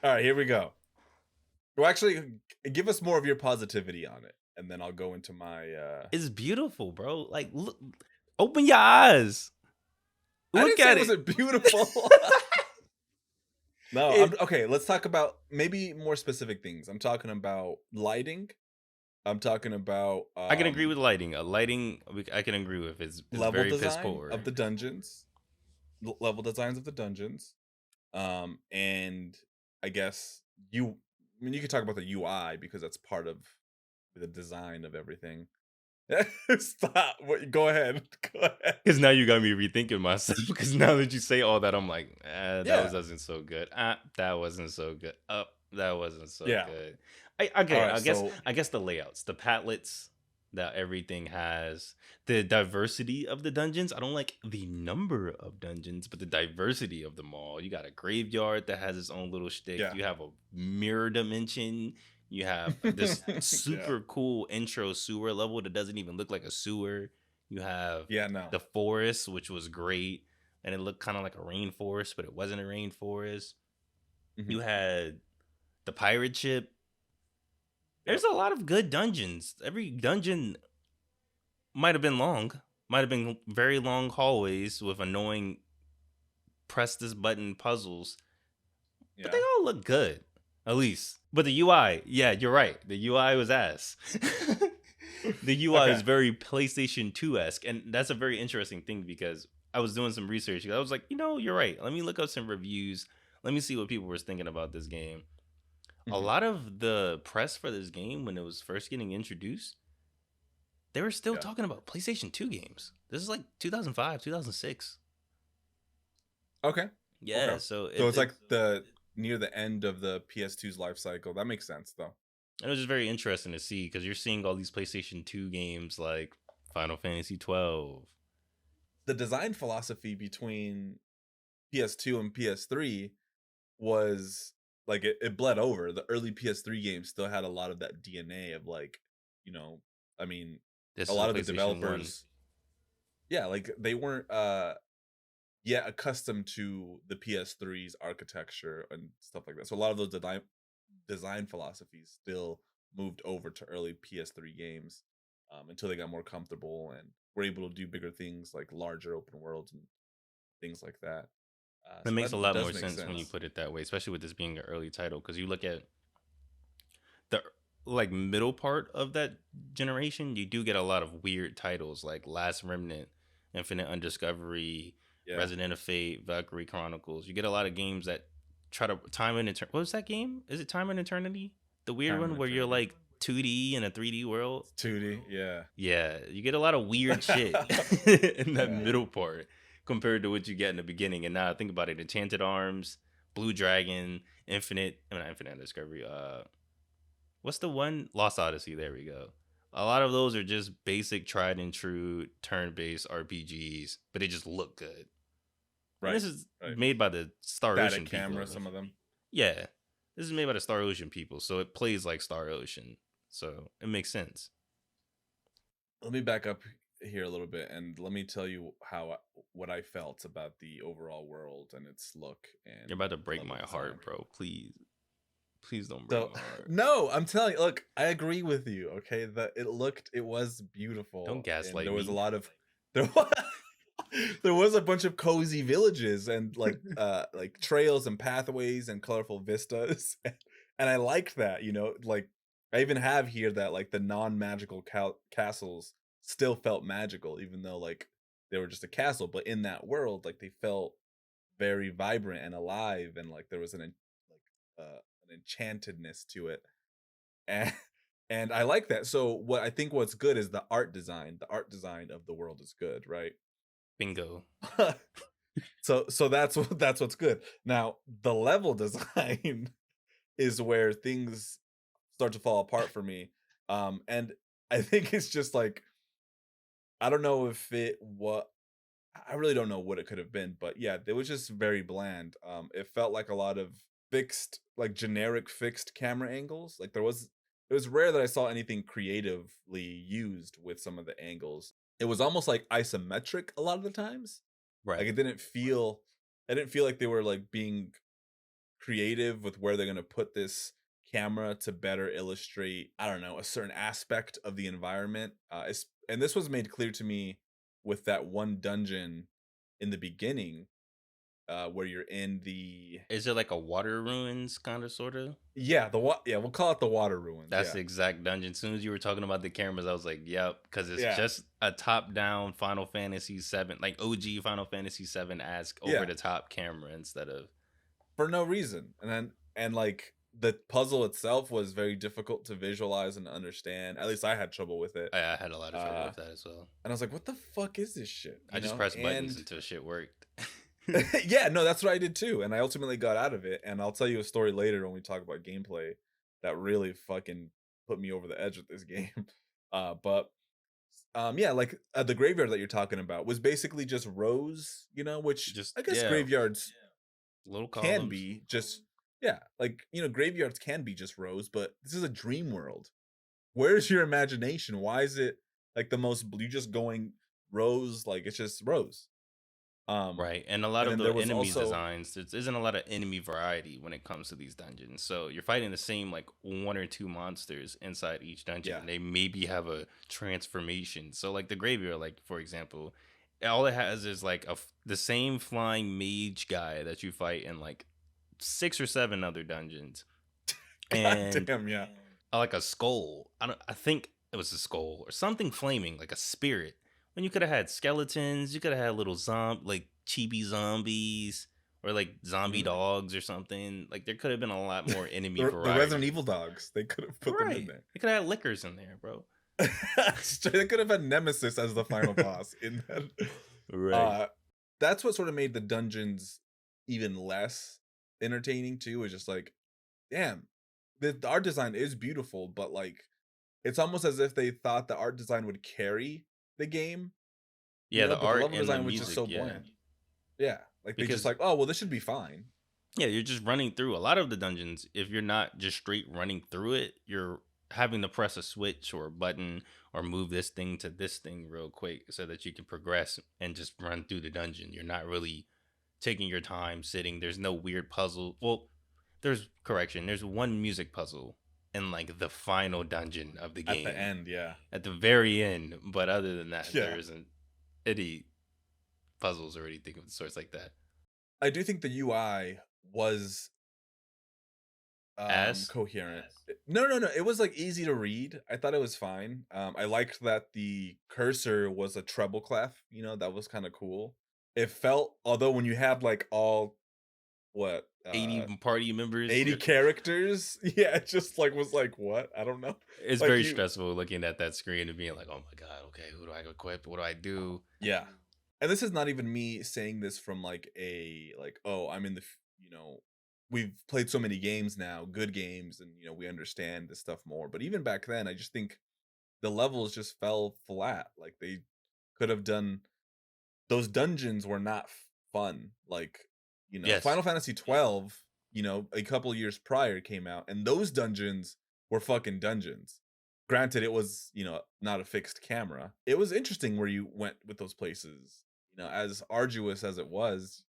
All right, here we go. Well, actually, give us more of your positivity on it, and then I'll go into my... It's beautiful, bro. Like, look, open your eyes. Look at it. Was it beautiful? No, okay, let's talk about maybe more specific things. I'm talking about lighting. I'm talking about... I can agree with lighting. Lighting, I can agree with. It's level very design piss poor. of the dungeons. Level designs of the dungeons. And I guess you could talk about the UI because that's part of the design of everything. Stop. Go ahead. Because now you got me rethinking myself. Because now that you say all that, I'm like, wasn't so good. That wasn't so good. That wasn't so good. I guess the layouts, the patlets that everything has, the diversity of the dungeons. I don't like the number of dungeons, but the diversity of them all. You got a graveyard that has its own little shtick. You have a mirror dimension. You have this super cool intro sewer level that doesn't even look like a sewer. You have the forest, which was great, and it looked kind of like a rainforest, but it wasn't a rainforest. Mm-hmm. You had the pirate ship. There's a lot of good dungeons. Every dungeon might have been long. Might have been very long hallways with annoying press this button puzzles. But they all look good, at least. But the UI, yeah, you're right. The UI was ass. The UI is very PlayStation 2-esque. And that's a very interesting thing because I was doing some research. I was like, you're right. Let me look up some reviews. Let me see what people were thinking about this game. A lot of the press for this game, when it was first getting introduced, they were still talking about PlayStation 2 games. This is like 2005, 2006. Okay. Yeah, okay. So it's like near the end of the PS2's life cycle. That makes sense, though. And it was just very interesting to see because you're seeing all these PlayStation 2 games like Final Fantasy 12. The design philosophy between PS2 and PS3 was like it bled over. The early PS3 games still had a lot of that DNA of like, you know, I mean, This a is a lot of the PlayStation 1. developers, yeah, like they weren't yet accustomed to the PS3's architecture and stuff like that. So a lot of those design philosophies still moved over to early PS3 games until they got more comfortable and were able to do bigger things like larger open worlds and things like that. It So makes a that lot does more make sense when you sense. put it that way, especially with this being an early title. Because you look at the like middle part of that generation, you do get a lot of weird titles like Last Remnant, Infinite Undiscovery, Yeah. Resident of Fate, Valkyrie Chronicles. You get a lot of games that try to time and eternity. What was that game? Is it Time and Eternity? The weird Time one and where you're Eternity. like 2D in a 3D world. 2D, yeah. Yeah, you get a lot of weird shit in that Yeah. middle part compared to what you get in the beginning. And now I think about it, Enchanted Arms, Blue Dragon, not Infinite Discovery. What's the one? Lost Odyssey. There we go. A lot of those are just basic, tried and true turn-based RPGs, but they just look good. Right. And this is right. made by the Star Static Ocean camera, people. some of them. Yeah, this is made by the Star Ocean people, so it plays like Star Ocean, so it makes sense. Let me back up here a little bit and let me tell you what I felt about the overall world and its look. And You're about to break level my design. heart, bro. Please don't break So my heart. no, I'm telling you. Look, I agree with you. Okay, that it was beautiful. Don't and gaslight there was me. a lot of there was a bunch of cozy villages and like trails and pathways and colorful vistas, and I liked that. You know, like I even have here that like the non-magical castles still felt magical, even though like they were just a castle. But in that world, like they felt very vibrant and alive, and like there was an enchantedness to it, and and I like that. So what I think what's good is the art design. The art design of the world is good, right? Bingo. So that's what's good. Now the level design is where things start to fall apart for me. And I think it's just like I don't know if I really don't know what it could have been, but yeah, it was just very bland. It felt like a lot of fixed, like generic fixed camera angles. Like it was rare that I saw anything creatively used with some of the angles. It was almost like isometric a lot of the times. Right. Like I didn't feel like they were like being creative with where they're gonna put this camera to better illustrate, I don't know, a certain aspect of the environment. And this was made clear to me with that one dungeon in the beginning, where you're in the Is it like a water ruins kind of sort of? yeah we'll call it the water ruins. That's Yeah, the exact dungeon. As soon as you were talking about the cameras, I was like, yep, because it's Yeah. just a top-down Final Fantasy 7, like OG Final Fantasy 7-esque Yeah. over-the-top camera instead of for no reason. And like the puzzle itself was very difficult to visualize and understand. At least I had trouble with it. I had a lot of trouble with that as well. And I was like, what the fuck is this shit? I just pressed buttons until shit worked. Yeah, no, that's what I did too. And I ultimately got out of it. And I'll tell you a story later when we talk about gameplay that really fucking put me over the edge with this game. But yeah, like the graveyard that you're talking about was basically just rows, you know, which Just- I guess yeah. graveyards Little columns. can be just, yeah, like, you know, graveyards can be just rows, but this is a dream world. Where's your imagination? Why is it like the most, you just going rows, like it's just rows. Right, and a lot and of then the there was enemy also- designs, there isn't a lot of enemy variety when it comes to these dungeons. So you're fighting the same like one or two monsters inside each dungeon. Yeah. And they maybe have a transformation. So like the graveyard, like for example, all it has is like the same flying mage guy that you fight in like 6 or 7 other dungeons, and Damn, yeah. like a skull. I think it was a skull or something flaming, like a spirit. When you could have had skeletons, you could have had little like chibi zombies or like zombie dogs or something. Like there could have been a lot more enemy The variety. Resident Evil dogs, they could have put them in there. They could have had liquors in there, bro. They could have had Nemesis as the final boss in that. That's what sort of made the dungeons even less entertaining too. Is just like, damn, the art design is beautiful, but like it's almost as if they thought the art design would carry the game, Yeah, the but the art level and the design was just music, so yeah. bland. Yeah, like they just Because like, oh well, this should be fine. yeah, you're just running through a lot of the dungeons. If you're not just straight running through it, you're having to press a switch or a button or move this thing to this thing real quick so that you can progress and just run through the dungeon. You're not really taking your time sitting. There's no weird puzzle. Well, there's correction. There's one music puzzle in like the final dungeon of the At the game end, yeah, at the very end. But other than that, there yeah. isn't any puzzles or anything of the sorts like that. I do think the UI was As coherent. No, it was like easy to read. I thought it was fine. I liked that the cursor was a treble clef, that was kind of cool. It felt, although when you had like all what 80 party members, 80 characters, yeah, it just like was like what? I don't know. it's Like very you stressful looking at that screen and being like, oh my god, okay, who do I equip? What do I do? Yeah. And this is not even me saying this from like a like, oh, I'm in the we've played so many games now, good games, and we understand this stuff more. But even back then, I just think the levels just fell flat. Like they could have done those dungeons were not fun. Like, Yes. Final Fantasy 12, a couple years prior came out, and those dungeons were fucking dungeons. Granted, it was, not a fixed camera. It was interesting where you went with those places. As arduous as it was,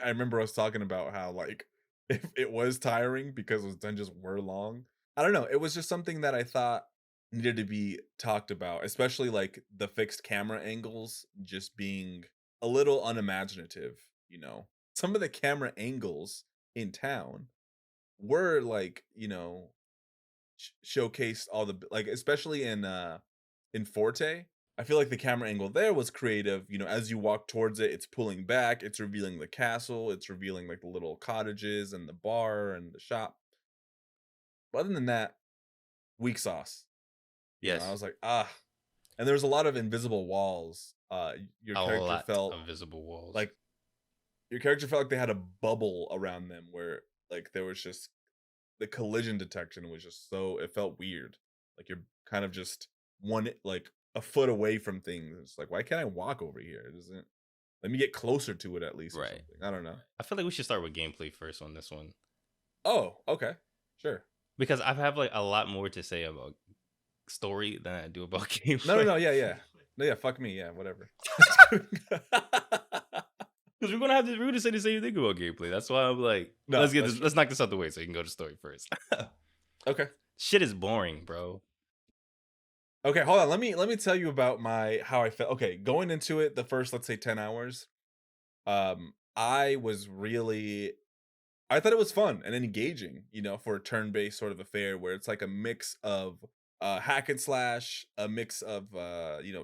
I remember us talking about how like if it was tiring because those dungeons were long. I don't know. It was just something that I thought needed to be talked about, especially like the fixed camera angles just being a little unimaginative. Some of the camera angles in town were like, showcased all the like, especially in Forte. I feel like the camera angle there was creative. As you walk towards it, it's pulling back, it's revealing the castle, it's revealing like the little cottages and the bar and the shop. But other than that, weak sauce. I Yes. was like, ah. And there was a lot of invisible walls. Your A character lot felt of visible walls. like they had a bubble around them where like there was just the collision detection was just so it felt weird. Like you're kind of just like a foot away from things. It's like, why can't I walk over here? It doesn't let me get closer to it at least or right. something. I don't know. I feel like we should start with gameplay first on this one. Oh, okay. Sure. Because I have like a lot more to say about story than I do about gameplay. No, yeah. No, yeah, fuck me, yeah, whatever. Because we're gonna say the same thing about gameplay. That's why I'm like, No, let's knock this out the way so you can go to story first. Okay. Shit is boring, bro. Okay, hold on. Let me tell you about how I felt. Okay, going into it, the first let's say 10 hours, I was really I thought it was fun and engaging, for a turn-based sort of affair where it's like a mix of hack and slash, a mix of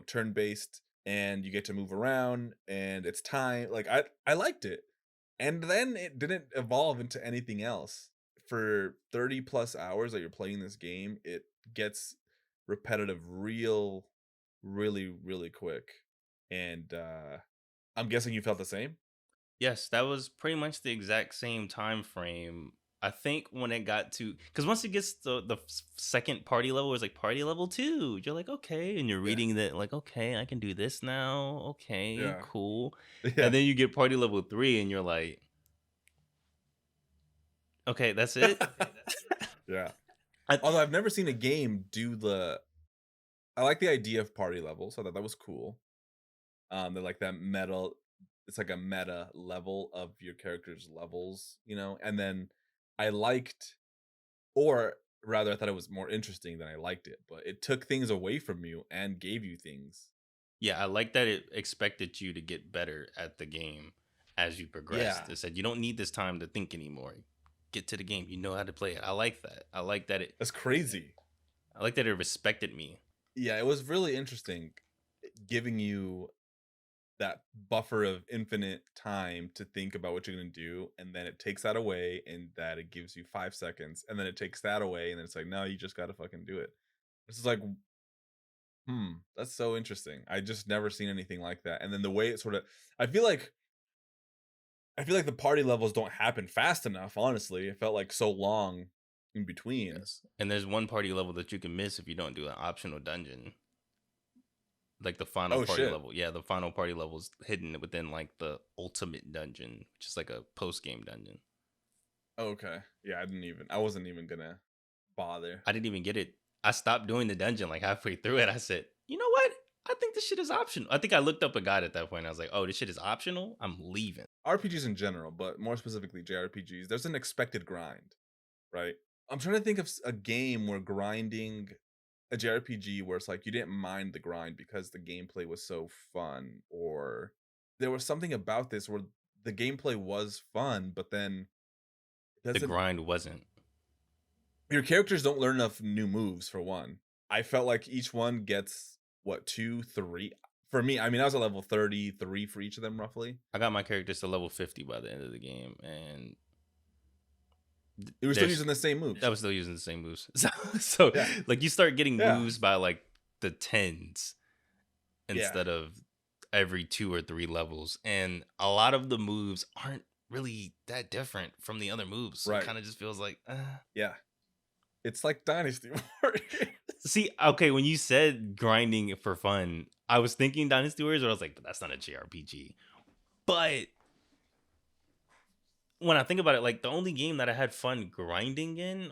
turn-based, and you get to move around and it's time. Like I liked it. And then it didn't evolve into anything else. For 30 plus hours that you're playing this game, it gets repetitive really, really quick. And I'm guessing you felt the same? Yes, that was pretty much the exact same time frame. I think when it got to, because once it gets to the second party level, it's like party level 2. You're like, okay, and you're Yeah. reading that, like, okay, I can do this now. Okay, Yeah. cool. Yeah. And then you get party level 3, and you're like, okay, that's it. Yeah. Although I've never seen a game do I like the idea of party levels. I thought that was cool. They're like that meta. It's like a meta level of your character's levels, and then I liked, or rather I thought it was more interesting than I liked it, but it took things away from you and gave you things. Yeah, I like that it expected you to get better at the game as you progressed. Yeah. It said you don't need this time to think anymore. Get to the game. You know how to play it. I like that. I like that That's crazy. I like that it respected me. Yeah, it was really interesting giving you that buffer of infinite time to think about what you're going to do, and then it takes that away and that it gives you 5 seconds, and then it takes that away and then it's like, no, you just got to fucking do it. This is like, that's so interesting. I just never seen anything like that. And then the way it sort of I feel like the party levels don't happen fast enough, honestly. It felt like so long in between. Yes. And there's one party level that you can miss if you don't do an optional dungeon. Like the final Oh party shit. level. Yeah, the final party level is hidden within like the ultimate dungeon, which is like a post-game dungeon. Okay. Yeah, I wasn't even gonna bother. I didn't even get it. I stopped doing the dungeon like halfway through it. I said, you know what? I think this shit is optional. I think I looked up a guide at that point. I was like, oh, this shit is optional. I'm leaving. RPGs in general, but more specifically JRPGs, there's an expected grind, right? I'm trying to think of a game where grinding, a JRPG where it's like you didn't mind the grind because the gameplay was so fun, or there was something about this where the gameplay was fun, but then The doesn't grind wasn't. your characters don't learn enough new moves for one. I felt like each one gets what, 2, 3 for me. I mean, I was at level 33 for each of them roughly. I got my characters to level 50 by the end of the game, and It was still using the same moves. I was still using the same moves. So Yeah. like you start getting Yeah. moves by like the tens instead of every 2 or 3 levels, and a lot of the moves aren't really that different from the other moves. So Right. It kind of just feels like, Yeah. It's like Dynasty Warriors. See, okay, when you said grinding for fun, I was thinking Dynasty Warriors, but I was like, but that's not a JRPG. But when I think about it, like the only game that I had fun grinding in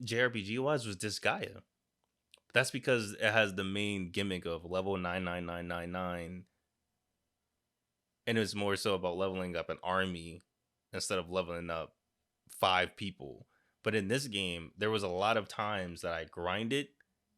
JRPG wise was Disgaea. That's because it has the main gimmick of level 99999, and it's more so about leveling up an army instead of leveling up 5 people. But in this game, there was a lot of times that I grinded,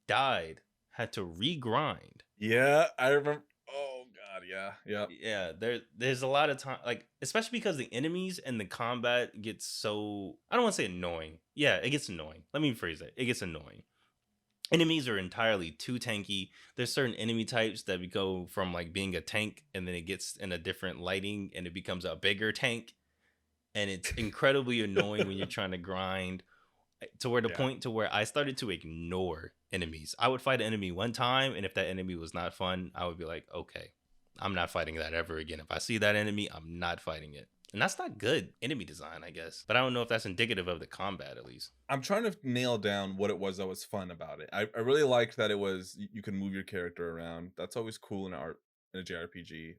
died, had to regrind. Yeah, I remember. Oh god, yeah. Yeah, there's a lot of time, like especially because the enemies and the combat gets so, I don't want to say annoying. Yeah, it gets annoying. Let me rephrase it. It gets annoying. Enemies are entirely too tanky. There's certain enemy types that go from like being a tank and then it gets in a different lighting and it becomes a bigger tank. And it's incredibly annoying when you're trying to grind to where the point to where I started to ignore enemies. I would fight an enemy one time, and if that enemy was not fun, I would be like, okay, I'm not fighting that ever again. If I see that enemy, I'm not fighting it. And that's not good enemy design, I guess. But I don't know if that's indicative of the combat, at least. I'm trying to nail down what it was that was fun about it. I really liked that it was you can move your character around. That's always cool in a JRPG.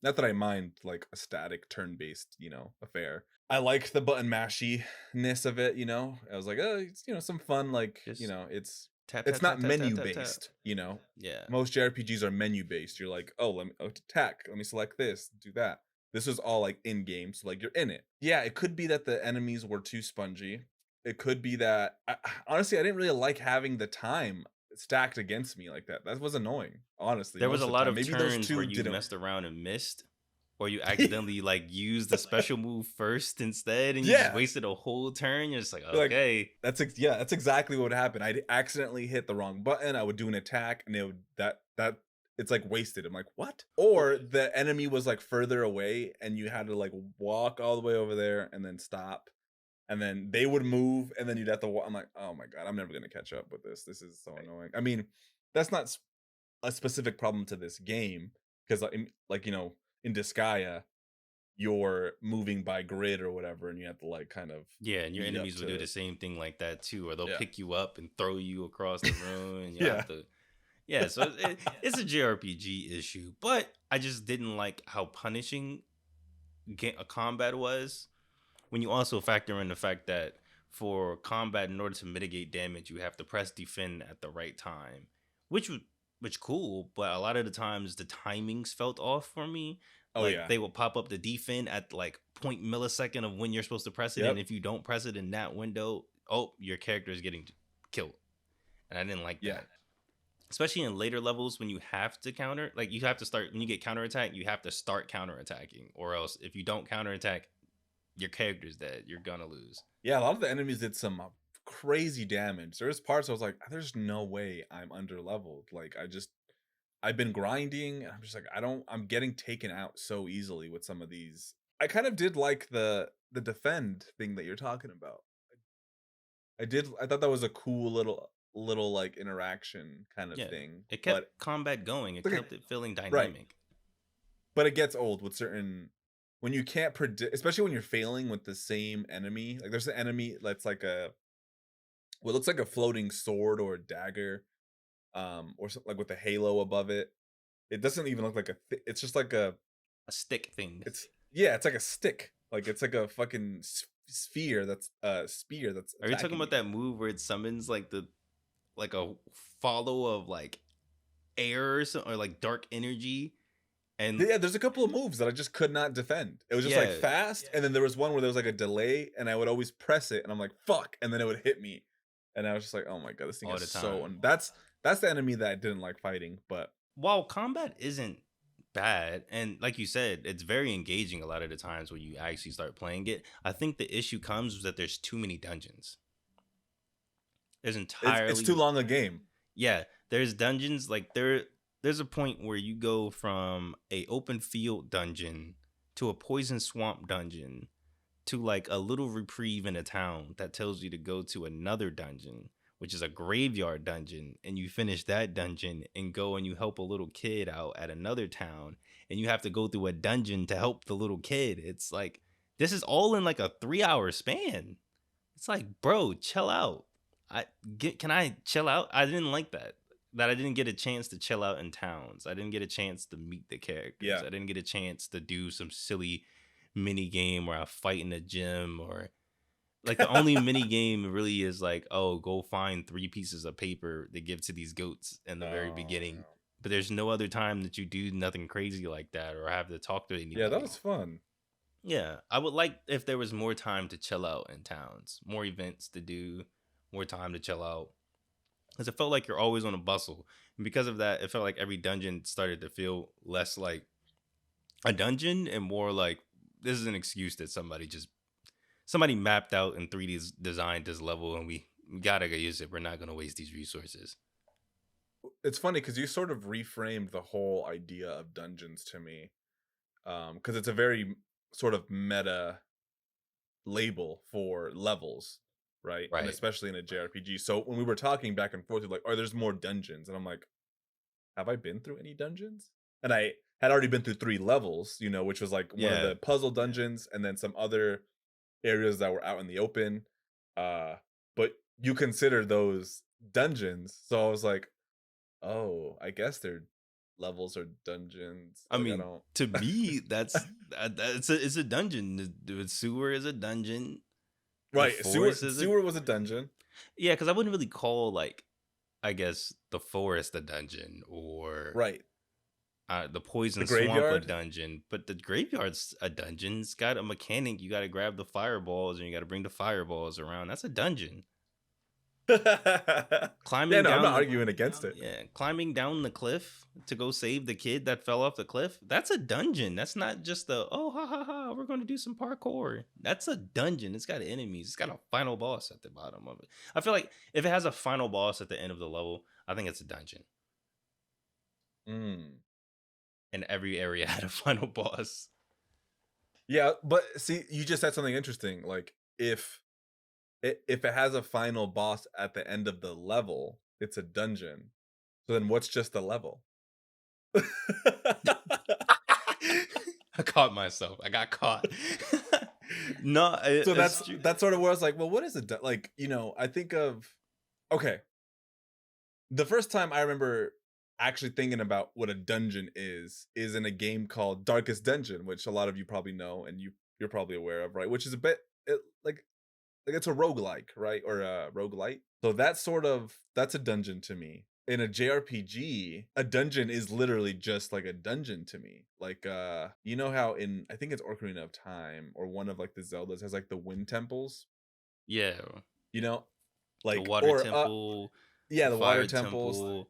Not that I mind like a static turn-based, affair. I liked the button mashy-ness of it, I was like, oh, it's, some fun, like, Just it's Tap, it's tap, not tap, tap, tap, menu-based, tap. Yeah. Most JRPGs are menu-based. You're like, oh, let me attack, let me select this, do that. This is all like in-game, so like you're in it. Yeah, it could be that the enemies were too spongy. It could be that, honestly, I didn't really like having the time stacked against me like that. That was annoying, honestly. There was a lot of Maybe turns those two where you didn't. messed around and missed, or you accidentally like used the special move first instead, and you just wasted a whole turn. You're just like, okay, that's exactly what would happen. I'd accidentally hit the wrong button. I would do an attack, and it would that it's like wasted. I'm like, what? Or the enemy was like further away, and you had to like walk all the way over there and then stop. And then they would move, and then you'd have to walk. I'm like, oh my god, I'm never gonna catch up with this. This is so annoying. I mean, that's not a specific problem to this game, because like in Disgaea, you're moving by grid or whatever, and you have to like kind of and your enemies will do the same thing like that too, or they'll pick you up and throw you across the room, and you have to. Yeah, so it's a JRPG issue, but I just didn't like how punishing a combat was. When you also factor in the fact that for combat, in order to mitigate damage, you have to press defend at the right time, which cool, but a lot of the times the timings felt off for me. They will pop up the defend at like 0.millisecond of when you're supposed to press it, and if you don't press it in that window, your character is getting killed, and I didn't like that. Especially in later levels when you have to counter, like you have to start, when you get counterattack, you have to start counterattacking, or else if you don't counterattack, your character's dead. You're gonna lose. Yeah, a lot of the enemies did some crazy damage. There's parts I was like, there's no way I'm under leveled. Like I've been grinding, and I'm just like, I'm getting taken out so easily with some of these. I kind of did like the defend thing that you're talking about. I thought that was a cool little like interaction kind of thing. It kept combat going. It kept it feeling dynamic. Right. But it gets old with certain, when you can't predict, especially when you're failing with the same enemy. Like there's an enemy that's like what looks like a floating sword or a dagger, or something like with a halo above it. It doesn't even look like it's just like A stick thing. it's like a stick. Like it's like a fucking sphere that's spear that's Are you talking attacking about that move where it summons like a follow of like air or something, or like dark energy? And Yeah, there's a couple of moves that I just could not defend. It was just like yeah, fast, and then there was one where there was like a delay, and I would always press it, and I'm like, fuck, and then it would hit me. And I was just like, oh my god, this thing all is the so time. that's the enemy that I didn't like fighting, but While combat isn't bad, and like you said, it's very engaging a lot of the times when you actually start playing it, I think the issue comes with that there's too many dungeons. There's it's too entirely long a game. yeah, there's dungeons like there's a point where you go from a open field dungeon to a poison swamp dungeon to like a little reprieve in a town that tells you to go to another dungeon, which is a graveyard dungeon, and you finish that dungeon and go and you help a little kid out at another town, and you have to go through a dungeon to help the little kid. It's like this is all in like a 3-hour span. It's like, bro, chill out. Can I chill out? I didn't like that I didn't get a chance to chill out in towns. I didn't get a chance to meet the characters. Yeah. I didn't get a chance to do some silly mini game where I fight in a gym, or like the only mini game really is like, oh, go find 3 pieces of paper to give to these goats in the very beginning. But there's no other time that you do nothing crazy like that or have to talk to anybody. Yeah, that was fun. Yeah, I would like if there was more time to chill out in towns, more events to do, more time to chill out. Because it felt like you're always on a bustle. And because of that, it felt like every dungeon started to feel less like a dungeon and more like this is an excuse that somebody mapped out and 3D designed this level, and we gotta go use it. We're not gonna waste these resources. It's funny because you sort of reframed the whole idea of dungeons to me, because it's a very sort of meta label for levels, right? And Right. especially in a JRPG. So when we were talking back and forth, you're like, oh, there's more dungeons. And I'm like, have I been through any dungeons? And I had already been through 3 levels, which was like one of Yeah. the puzzle dungeons and then some other areas that were out in the open. But you consider those dungeons. So I was like, oh, I guess they're levels or dungeons. I Like, mean, don't... to me, it's a dungeon. The sewer is a dungeon. Right, The sewer forest is was a dungeon. Yeah, because I wouldn't really call like, I guess, the forest a dungeon, or Right. the poison The swamp a graveyard? dungeon. But the graveyard's a dungeon. It's got a mechanic. You got to grab the fireballs and you got to bring the fireballs around. That's a dungeon. Climbing I'm down not arguing against it. Yeah, climbing down the cliff to go save the kid that fell off the cliff. That's a dungeon. That's not just oh ha ha ha, we're going to do some parkour. That's a dungeon. It's got enemies. It's got a final boss at the bottom of it. I feel like if it has a final boss at the end of the level, I think it's a dungeon. Mm. And every area had a final boss. Yeah, but see, you just said something interesting. Like if it has a final boss at the end of the level, it's a dungeon. So then what's just the level? I caught myself. I got caught. No, So that's sort of where I was like, well, what is it? Like, I think of, okay, the first time I remember actually thinking about what a dungeon is in a game called Darkest Dungeon, which a lot of you probably know and you're probably aware of, right? Which is a bit like it's a roguelike, right? Or a roguelite. So that's a dungeon to me. In a JRPG, a dungeon is literally just like a dungeon to me. Like you know how I think it's Ocarina of Time or one of like the Zeldas has like the wind temples? Yeah. Like the water temple. Yeah, the water fire temples.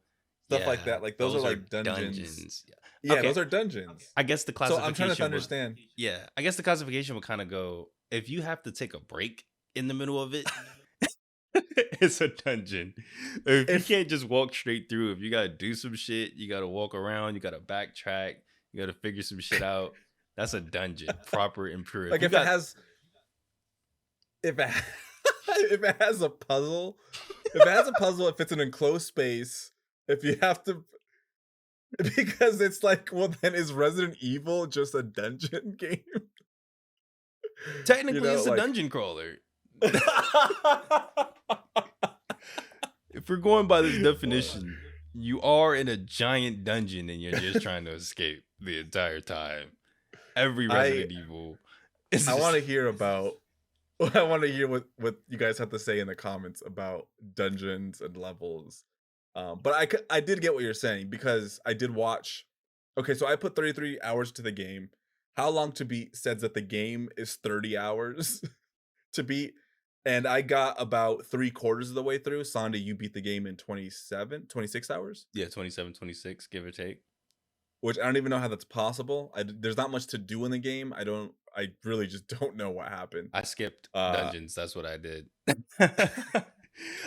Stuff like that. Like those are like dungeons. Yeah, okay. Those are dungeons. I guess the classification. So I'm trying to understand. Yeah, I guess the classification would kind of go, if you have to take a break in the middle of it, it's a dungeon. If you can't just walk straight through, if you gotta do some shit, you gotta walk around, you gotta backtrack, you gotta figure some shit out. That's a dungeon, proper and pure. Like if it has a puzzle, if it's an enclosed space, if you have to, because it's like, well, then is Resident Evil just a dungeon game? Technically, it's a dungeon crawler. If we're going by this definition, you are in a giant dungeon and you're just trying to escape the entire time. Every Resident Evil. I want to hear about. I want to hear what you guys have to say in the comments about dungeons and levels. But I did get what you're saying because I did watch. Okay, so I put 33 hours to the game. How Long to Beat says that the game is 30 hours to beat. And I got about 3/4 of the way through. Sondi, you beat the game in 26 hours? Yeah, 27, 26, give or take. Which I don't even know how that's possible. There's not much to do in the game. I really just don't know what happened. I skipped dungeons. That's what I did.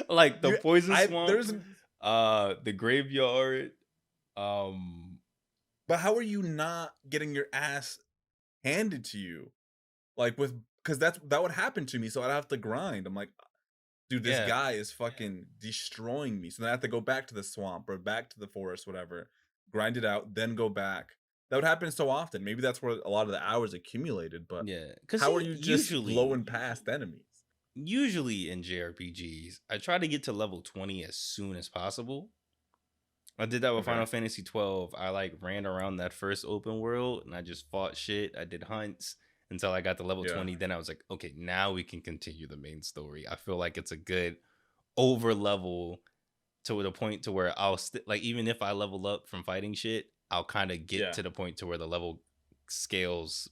Like the poison swamp, the graveyard. But how are you not getting your ass handed to you? Like because that would happen to me, so I'd have to grind. I'm like, dude, this guy is fucking destroying me. So then I have to go back to the swamp or back to the forest, whatever, grind it out, then go back. That would happen so often. Maybe that's where a lot of the hours accumulated. But how are you just blowing past enemies? Usually in JRPGs, I try to get to level 20 as soon as possible. I did that with Final Fantasy 12. I like ran around that first open world and I just fought shit. I did hunts until I got to level 20. Then I was like, okay, now we can continue the main story. I feel like it's a good over level to the point to where I'll like, even if I level up from fighting shit, I'll kind of get to the point to where the level scales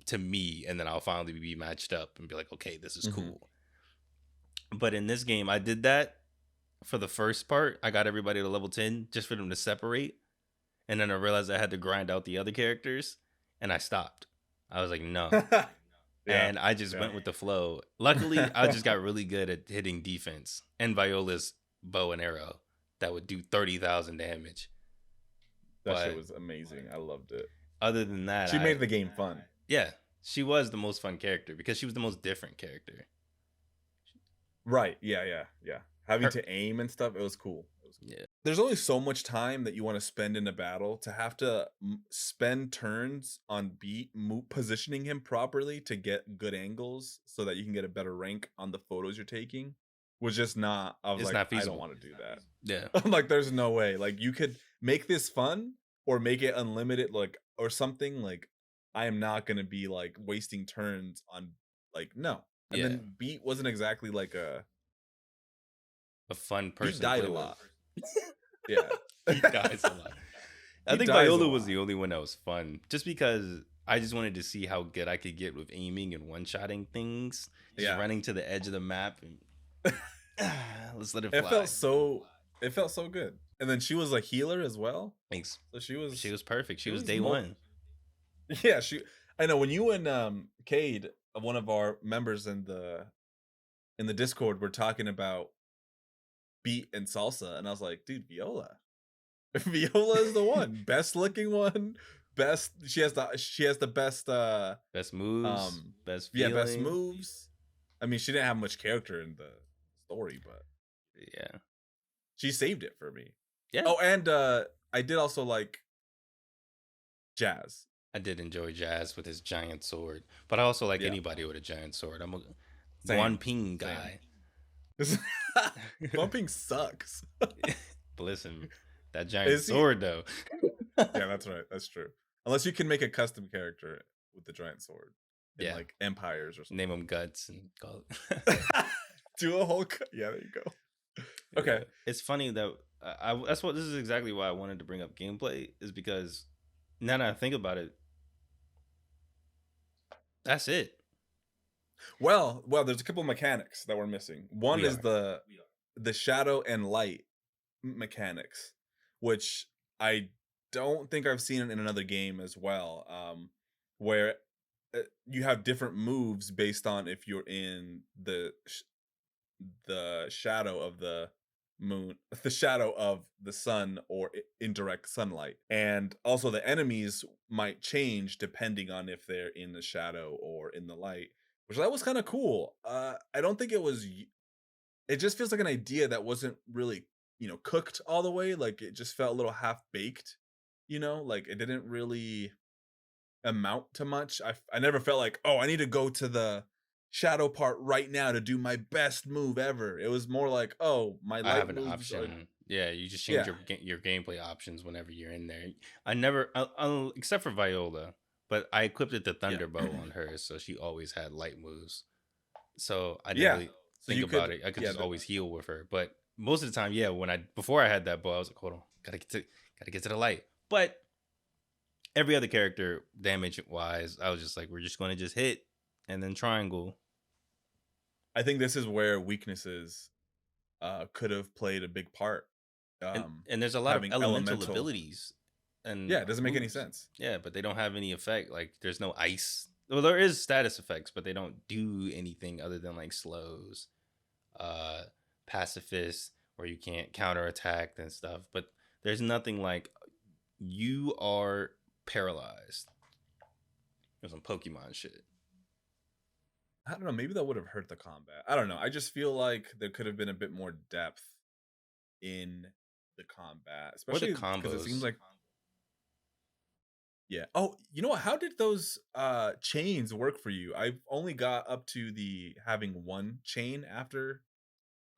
to me, and then I'll finally be matched up and be like, okay, this is cool. But in this game, I did that for the first part. I got everybody to level 10 just for them to separate. And then I realized I had to grind out the other characters, and I stopped. I was like, no. And I just went with the flow. Luckily, I just got really good at hitting defense and Viola's bow and arrow that would do 30,000 damage. That shit was amazing. I loved it. Other than that, she made the game fun. Yeah, she was the most fun character because she was the most different character. Right. Yeah. Having to aim and stuff, it was cool. Yeah. There's only so much time that you want to spend in a battle. To have to spend turns on positioning him properly to get good angles so that you can get a better rank on the photos you're taking was just not. I was like, not feasible. I don't want to do that. Yeah. I'm like, there's no way. Like, you could make this fun or make it unlimited, like, or something. Like, I am not gonna be like wasting turns on, like, no. And then Beat wasn't exactly like a fun person. He died a lot. He dies a lot. I think Viola was the only one that was fun, just because I just wanted to see how good I could get with aiming and one-shotting things. Just running to the edge of the map and let's let it fly. It felt so good. And then she was a healer as well. Thanks. So she was perfect. She was day one. Yeah, I know when you and Cade, one of our members in the Discord, were talking about Beat and Salsa, and I was like, dude, Viola is the one. Best looking one. Best. She has the best moves. Best feeling. Best moves. I mean, she didn't have much character in the story, but she saved it for me. Yeah. Oh, and I did also like Jazz. I did enjoy Jazz with his giant sword, but I also like anybody with a giant sword. I'm a Guan Ping guy. Guan Ping sucks. But listen, that giant sword though. Yeah, that's right. That's true. Unless you can make a custom character with the giant sword. In like Empires or something. Name them Guts and call it. Do a whole there you go. Okay. It's funny that this is exactly why I wanted to bring up gameplay, is because now that I think about it, that's it. Well, there's a couple of mechanics that we're missing. One is the shadow and light mechanics, which I don't think I've seen in another game as well, where you have different moves based on if you're in the shadow of the moon, the shadow of the sun, or indirect sunlight. And also the enemies might change depending on if they're in the shadow or in the light, which that was kind of cool. I don't think it just feels like an idea that wasn't really, cooked all the way. Like, it just felt a little half baked, like it didn't really amount to much. I never felt like, oh, I need to go to the shadow part right now to do my best move ever. It was more like, oh, my I have light an moves are option. Yeah, you just change yeah. your gameplay options whenever you're in there. I never, except for Viola, but I equipped it to Yeah. Thunderbolt on her, so she always had light moves. So I didn't Yeah. really So think you about could it. I could yeah, just always heal with her. But most of the time, yeah, before I had that bow, I was like, hold on, gotta get to the light. But every other character, damage wise, I was just like, we're just gonna just hit and then triangle. I think this is where weaknesses could have played a big part. And there's a lot of Having elemental elemental. abilities and Yeah, it doesn't make any moves. sense. Yeah, but they don't have any effect. Like there's no ice. Well, there is status effects, but they don't do anything other than like slows, uh, pacifist, where you can't counterattack and stuff. But there's nothing like you are paralyzed. There's some Pokemon shit. I don't know. Maybe that would have hurt the combat. I don't know. I just feel like there could have been a bit more depth in the combat, Or the especially because it seems combos. like yeah. Oh, you know what? How did those chains work for you? I've only got up to the having one chain after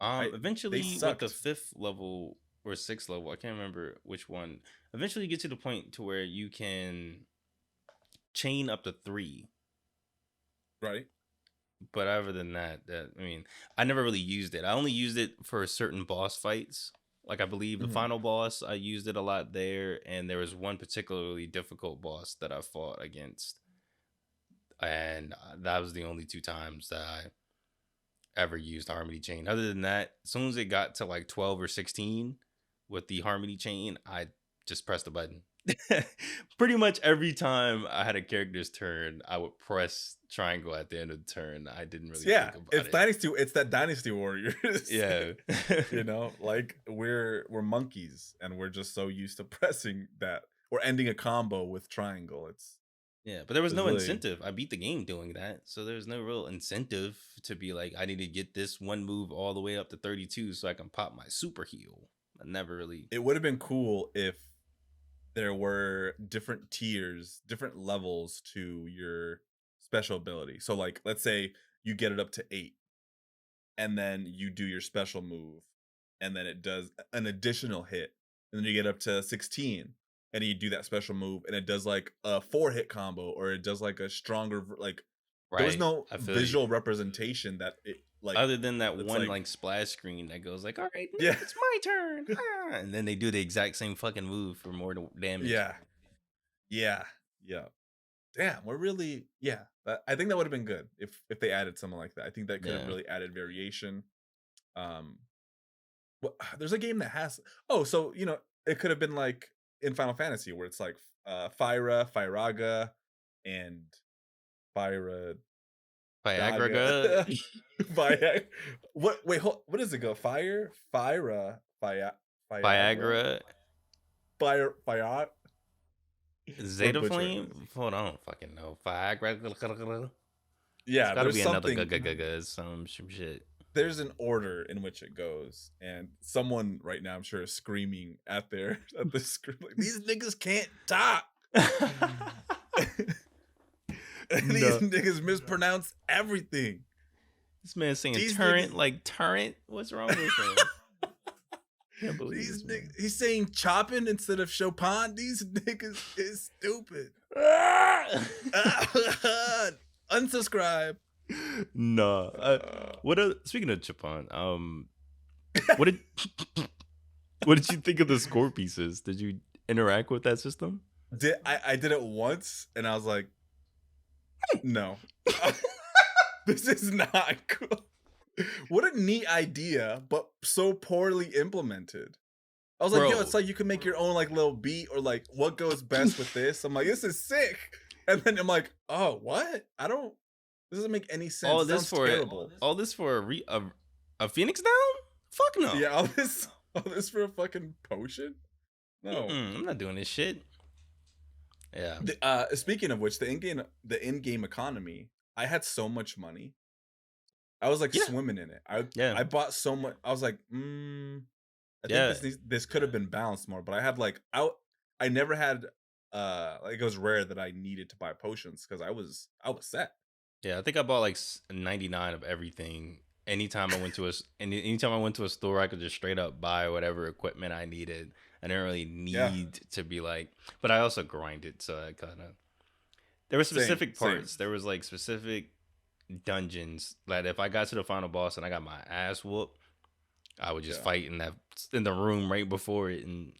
I they Eventually with the sucked, 5th level or 6th level, I can't remember which one. Eventually you get to the point to where you can chain up to 3. right? But other than that, I mean, I never really used it. I only used it for certain boss fights. Like I believe the Mhm. final boss, I used it a lot there, and there was one particularly difficult boss that I fought against, and that was the only 2 times that I ever used Harmony Chain. Other than that, as soon as it got to like 12 or 16 with the Harmony Chain, I just pressed the button. Pretty much every time I had a character's turn, I would press triangle at the end of the turn. I didn't really Yeah, think about it's it. Dynasty. It's that Dynasty Warriors. Yeah. You know, like we're monkeys, and we're just so used to pressing that or ending a combo with triangle. Yeah, but there was It's no really incentive. I beat the game doing that. So there's no real incentive to be like, I need to get this one move all the way up to 32 so I can pop my super heal. I never really. it would have been cool if there were different tiers, different levels to your special ability. So like let's say you get it up to 8 and then you do your special move and then it does an additional hit. And then you get up to 16 and you do that special move and it does like a 4-hit combo or it does like a stronger like there was Right. no I feel you. visual representation that it like Other than that it's one like like splash screen that goes like, all right, now yeah. it's my turn. Ah, and then they do the exact same fucking move for more damage. Yeah. Yeah. Yeah. Damn, we're really yeah. I think that would have been good if they added something like that. I think that could have Yeah. really added variation. Um, there's a game that has oh, so you know it could have been like in Final Fantasy where it's like Fyra, Fyraga, and Fyra Daga. Viagra. Via, what? Wait, what does it go? Fire, Fyra, Viagra, Viagra. Fire. We're Zeta butchering Flame? this. Hold on, I don't fucking know. Viagra. It's Yeah, gotta there's be another something. some shit. There's an order in which it goes, and someone right now, I'm sure, is screaming at the screen like these niggas can't talk. These No. niggas mispronounce everything. This man saying These turret niggas- like turret. What's wrong with him? Can't believe These this, man. niggas, he's saying chopping instead of Chopin. These niggas is stupid. Unsubscribe. No. Speaking of Chopin, what did what did you think of the score pieces? Did you interact with that system? I did it once, and I was like, no, this is not cool. What a neat idea, but so poorly implemented. I was like, yo, Bro. it's like you can make your own like little beat or like what goes best with this. I'm like, this is sick. And then I'm like, oh, what? This doesn't make any sense. All It this sounds for terrible. all this for a Phoenix down? Fuck no. Yeah, all this for a fucking potion? No. I'm not doing this shit. Yeah. Speaking of which, the in-game economy, I had so much money. I was like Yeah. swimming in it. Yeah. I bought so much. I was like, I Yeah. think this could have been balanced more, but I had like I never had like it was rare that I needed to buy potions because I was set. Yeah, I think I bought like 99 of everything. Anytime I went to a store, I could just straight up buy whatever equipment I needed. I didn't really Yeah, need to be like, but I also grinded, so I kind of. There were same, specific same. parts. There was like specific dungeons that if I got to the final boss and I got my ass whooped, I would just Yeah, fight in the room right before it and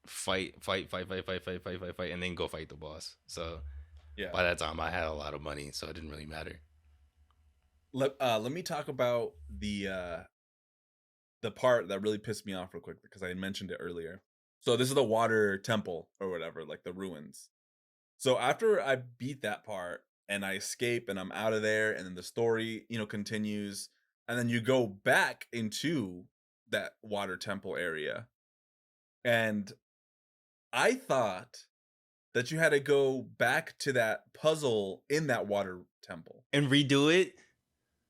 fight, and then go fight the boss. So yeah. by that time, I had a lot of money, so it didn't really matter. Let me talk about the part that really pissed me off real quick because I mentioned it earlier. So this is the water temple or whatever, like the ruins. So after I beat that part and I escape and I'm out of there, and then the story, continues, and then you go back into that water temple area. And I thought that you had to go back to that puzzle in that water temple And redo it.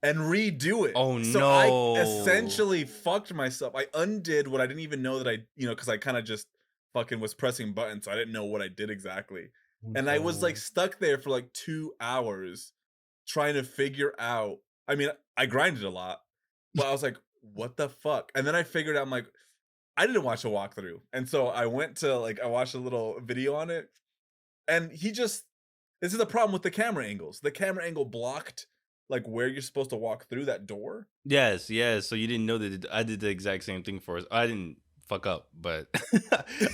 and redo it. Oh So I no. essentially fucked myself. I undid what I didn't even know that I, because I kind of just fucking was pressing buttons, so I didn't know what I did exactly. And I was like No. stuck there for like 2 hours trying to figure out. I mean, I grinded a lot, but I was like, what the fuck? And then I figured out, I'm like, I didn't watch a walkthrough. And so I went to I watched a little video on it, and this is the problem with the camera angles. The camera angle blocked like where you're supposed to walk through that door. Yes, yes. So you didn't know that I did the exact same thing for us. I didn't fuck up, but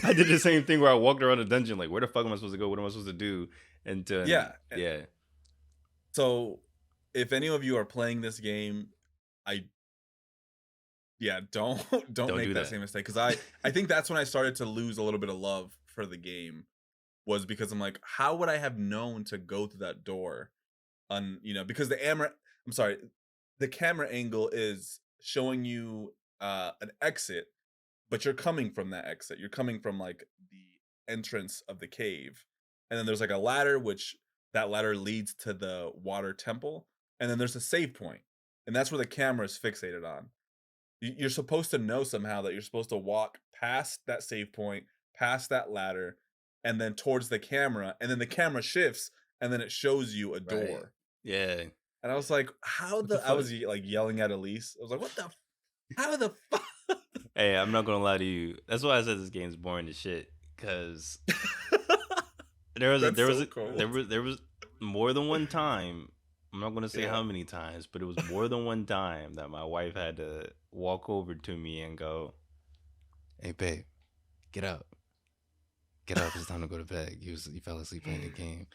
I did the same thing where I walked around the dungeon like, where the fuck am I supposed to go? What am I supposed to do? And Yeah. yeah, So if any of you are playing this game, I don't don't don't make do that that. same mistake, because I think that's when I started to lose a little bit of love for the game, was because I'm like, how would I have known to go through that door on, because the camera angle is showing you an exit, but you're coming from that exit. You're coming from like the entrance of the cave. And then there's like a ladder, which that ladder leads to the water temple. And then there's a save point. And that's where the camera is fixated on. You're supposed to know somehow that you're supposed to walk past that save point, past that ladder, and then towards the camera. And then the camera shifts and then it shows you a Right. door. Yeah. And I was like, What the I fuck? was like yelling at Elise. I was like, how the fuck? Hey, I'm not gonna lie to you. That's why I said this game's boring as shit. Cause That's so cool. there was more than one time. I'm not gonna say Yeah. how many times, but it was more than one time that my wife had to walk over to me and go, "Hey, babe, get up, get up. It's time to go to bed. You fell asleep playing the game."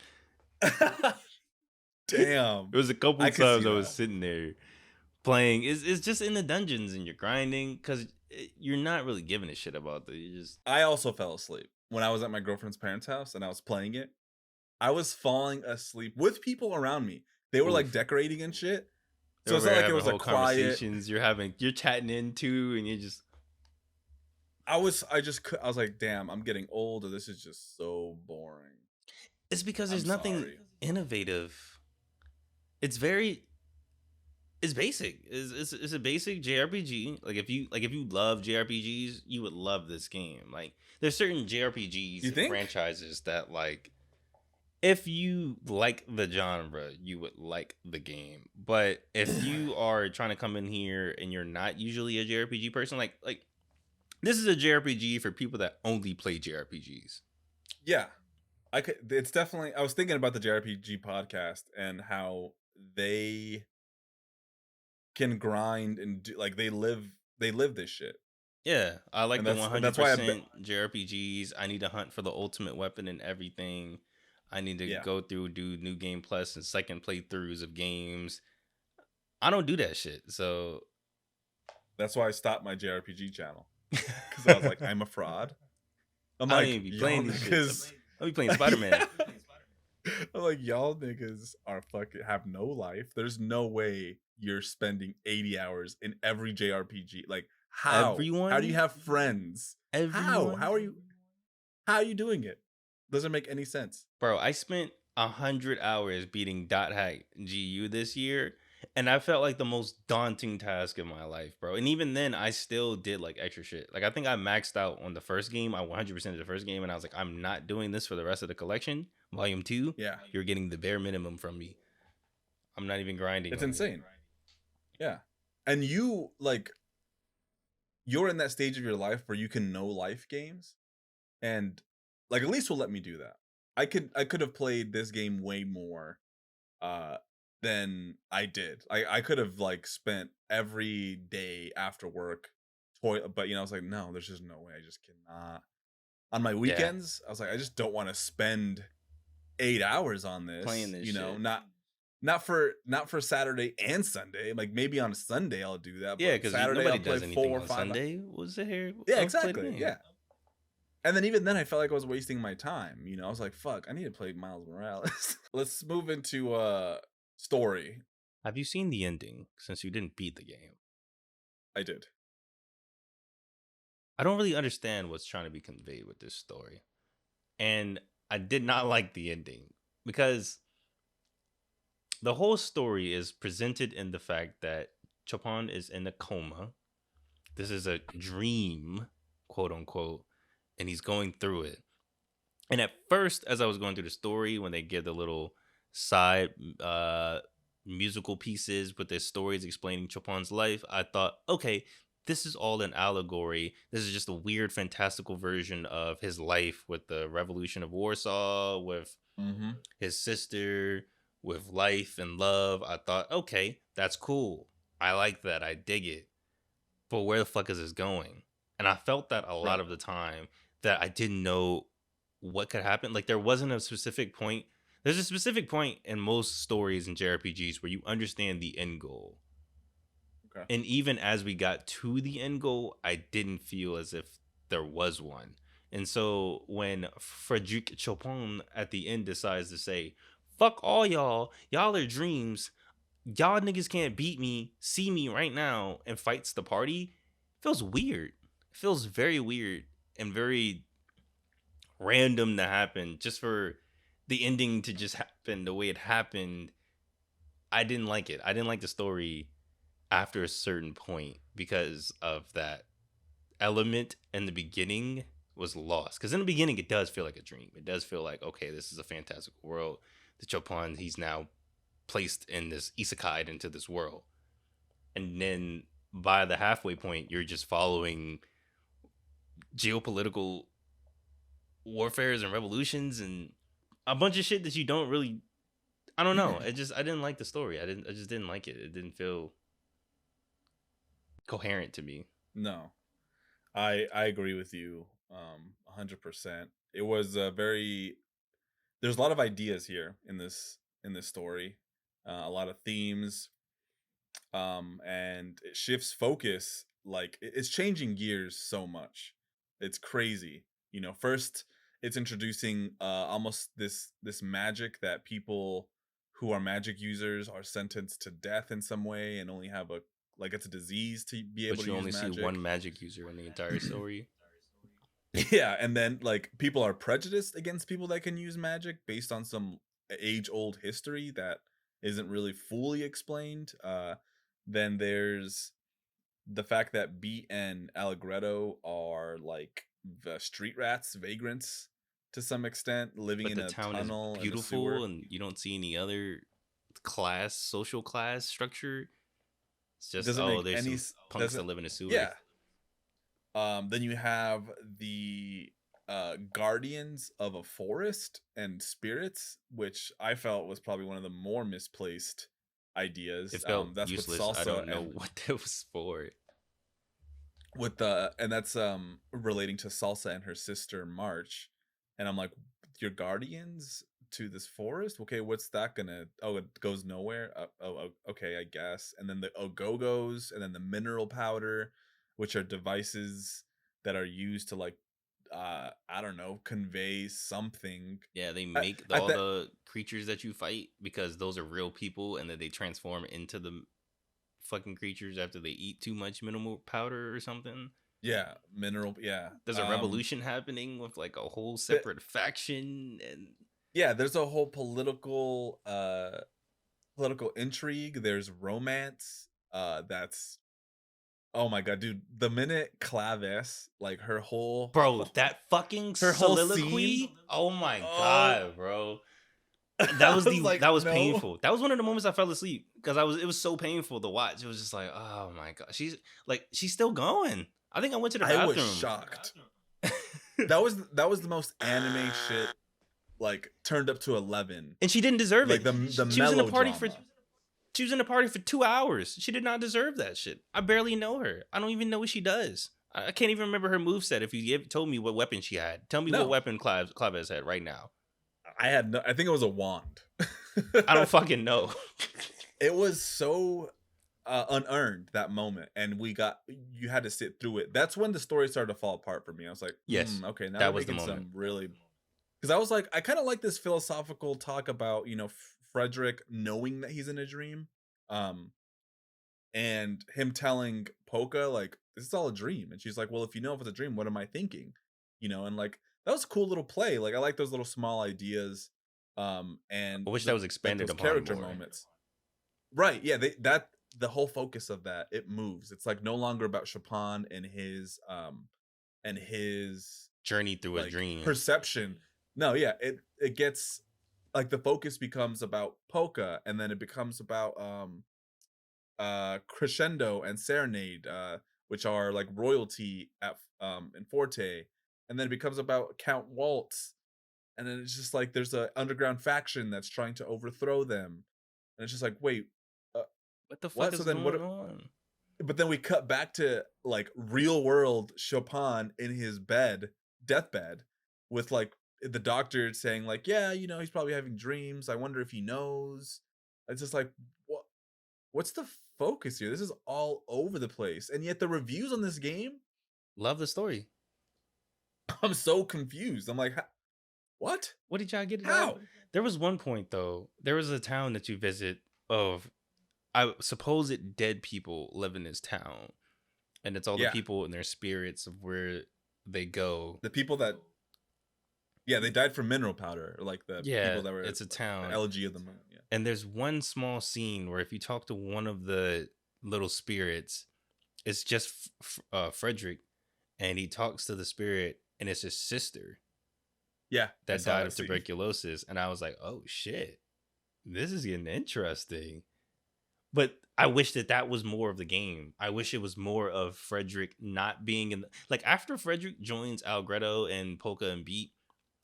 Damn. It was a couple I could see times I was that. sitting there playing. It's just in the dungeons and you're grinding because you're not really giving a shit about the. You just I also fell asleep when I was at my girlfriend's parents' house and I was playing it. I was falling asleep with people around me. They were like oof. decorating and shit. They're So it's over not there like it having was a whole quiet. conversations. You're chatting into, and you just I was like, damn, I'm getting old, or this is just so boring. it's because I'm there's nothing sorry. innovative. It's very it's basic. It's a basic JRPG. Like if you love JRPGs, you would love this game. Like there's certain JRPGs You and think? franchises that like if you like the genre, you would like the game. But if you are trying to come in here and you're not usually a JRPG person, like this is a JRPG for people that only play JRPGs. Yeah. It's definitely, I was thinking about the JRPG podcast and how they can grind and do, like they live this shit. Yeah, I like And the that's why 100% JRPGs. I need to hunt for the ultimate weapon and everything. I need to yeah. go through, do new game plus and second playthroughs of games. I don't do that shit. So That's why I stopped my JRPG channel, because I was like, I'm a fraud. I'm I don't like, even be y'all playing these shits. niggas. I'll be playing Spider-Man. I'm like, y'all niggas are fucking have no life. There's no way you're spending 80 hours in every JRPG. Like, how? How do you Everyone, have friends? How? everyone. How are you doing it? Doesn't make any sense. Bro, I spent 100 hours beating Dot Hack GU this year, and I felt like the most daunting task in my life, bro. And even then, I still did like extra shit. Like I think I maxed out on the first game. I 100% the first game, and I was like, I'm not doing this for the rest of the collection. Volume 2, Yeah. you're getting the bare minimum from me. I'm not even grinding. It's on insane. Yeah. And you're in that stage of your life where you can know life games, and like at least will let me do that. I could have played this game way more than I did. I could have like spent every day after work but I was like, no, there's just no way. I just cannot. On my weekends, I was like, I just don't want to spend 8 hours on this. Playing this shit. Not for Saturday and Sunday. Like maybe on a Sunday I'll do that. Yeah, but because Saturday nobody I'll play does anything 4 or on 5 Sunday. Was it here? Yeah, exactly. Yeah. And then even then I felt like I was wasting my time. I was like, fuck, I need to play Miles Morales. Let's move into story. Have you seen the ending since you didn't beat the game? I did. I don't really understand what's trying to be conveyed with this story. And I did not like the ending because the whole story is presented in the fact that Chopin is in a coma. This is a dream, quote unquote, and he's going through it. And at first, as I was going through the story, when they give the little side musical pieces with their stories explaining Chopin's life, I thought, okay, this is all an allegory. This is just a weird, fantastical version of his life with the Revolution of Warsaw, with his sister, with life and love. I thought, okay, that's cool. I like that. I dig it. But where the fuck is this going? And I felt that a lot of the time, that I didn't know what could happen. Like there wasn't a specific point. There's a specific point in most stories and JRPGs where you understand the end goal. Okay. And even as we got to the end goal, I didn't feel as if there was one. And so when Frédéric Chopin at the end decides to say, fuck all y'all are dreams, y'all niggas can't beat me, see me right now, and fights the party, it feels weird. It feels very weird and very random to happen. Just for the ending to just happen the way it happened, I didn't like it. I didn't like the story after a certain point because of that element in the beginning was lost. Because in the beginning, it does feel like a dream. It does feel like, okay, this is a fantastical world. The Chopin, he's now placed in this isekai into this world. And then by the halfway point, you're just following geopolitical warfares and revolutions and a bunch of shit that you don't really, I don't know. I didn't like the story. I just didn't like it. It didn't feel coherent to me. No, I agree with you 100%. It was there's a lot of ideas here in this story, a lot of themes, and it shifts focus. Like it's changing gears so much. It's crazy. First it's introducing almost this magic that people who are magic users are sentenced to death in some way and only have it's a disease to be able to use magic. But you only see one magic user in the entire story. Yeah, and then people are prejudiced against people that can use magic based on some age-old history that isn't really fully explained. Then there's the fact that Beat and Allegretto are the street rats, vagrants to some extent, living in a tunnel. Is beautiful, and you don't see any other social class structure. It's just there's some punks that live in a sewer. Yeah. Then you have the guardians of a forest and spirits, which I felt was probably one of the more misplaced ideas. It felt that's useless. I don't know what that was for. And that's relating to Salsa and her sister March, and I'm like, your guardians to this forest? Okay, what's that gonna? Oh, it goes nowhere. Okay, I guess. And then the Ogogos, and then the mineral powder, which are devices that are used to I don't know, convey something. Yeah, they make all the creatures that you fight, because those are real people, and then they transform into the fucking creatures after they eat too much mineral powder or something. Yeah, mineral. Yeah, there's a revolution happening with a whole separate faction, and yeah, there's a whole political intrigue. There's romance. That's, oh my god, dude! The minute Clavis, her whole that fucking soliloquy. Oh my god, bro! That was like, that was no. painful. That was one of the moments I fell asleep because it was so painful to watch. It was just like, oh my god, she's still going. I think I went to the I bathroom. was shocked. That was the most anime shit, like turned up to 11. And she didn't deserve Like it. the She was in a party melodrama. she was in a party for 2 hours. She did not deserve that shit. I barely know her. I don't even know what she does. I can't even remember her moveset. If you told me what weapon she had, tell me what weapon Claves had right now. I think it was a wand. I don't fucking know. It was so unearned, that moment, and you had to sit through it. That's when the story started to fall apart for me. I was like, yes, okay, now that we're was the making moment. some really, because I was like, I kind of like this philosophical talk about, Frederick knowing that he's in a dream, and him telling Polka, like, this is all a dream, and she's like, well, if you know if it's a dream, what am I thinking, and like, that was a cool little play. Like, I like those little small ideas, and I wish that was expanded those upon character more. moments. Right, yeah, the whole focus of that, it moves. It's like no longer about Chopin and his journey through a like dream perception. No, yeah, it gets, like, the focus becomes about Polka, and then it becomes about Crescendo and Serenade, which are like royalty at in Forte, and then it becomes about Count Waltz, and then it's just like there's a underground faction that's trying to overthrow them, and it's just like, wait, what the fuck what? is So then going on? But then we cut back to like real world Chopin in his deathbed, with like the doctor saying like, yeah, he's probably having dreams. I wonder if he knows. It's just like, what's the focus here? This is all over the place. And yet the reviews on this game, Love the story. I'm so confused. I'm like, what? What did y'all get? How? There was one point though. There was a town that you visit of, I suppose it dead people live in this town, and it's all the people and their spirits of where they go. The people that, they died from mineral powder, or like the people that were. It's a town. The elegy of the moon. Yeah. And there's one small scene where if you talk to one of the little spirits, it's just Frederick, and he talks to the spirit, and it's his sister. Yeah, that died of tuberculosis, and I was like, oh shit, this is getting interesting. But I wish that was more of the game. I wish it was more of Frederick not being in like, after Frederick joins Algretto and Polka and Beat,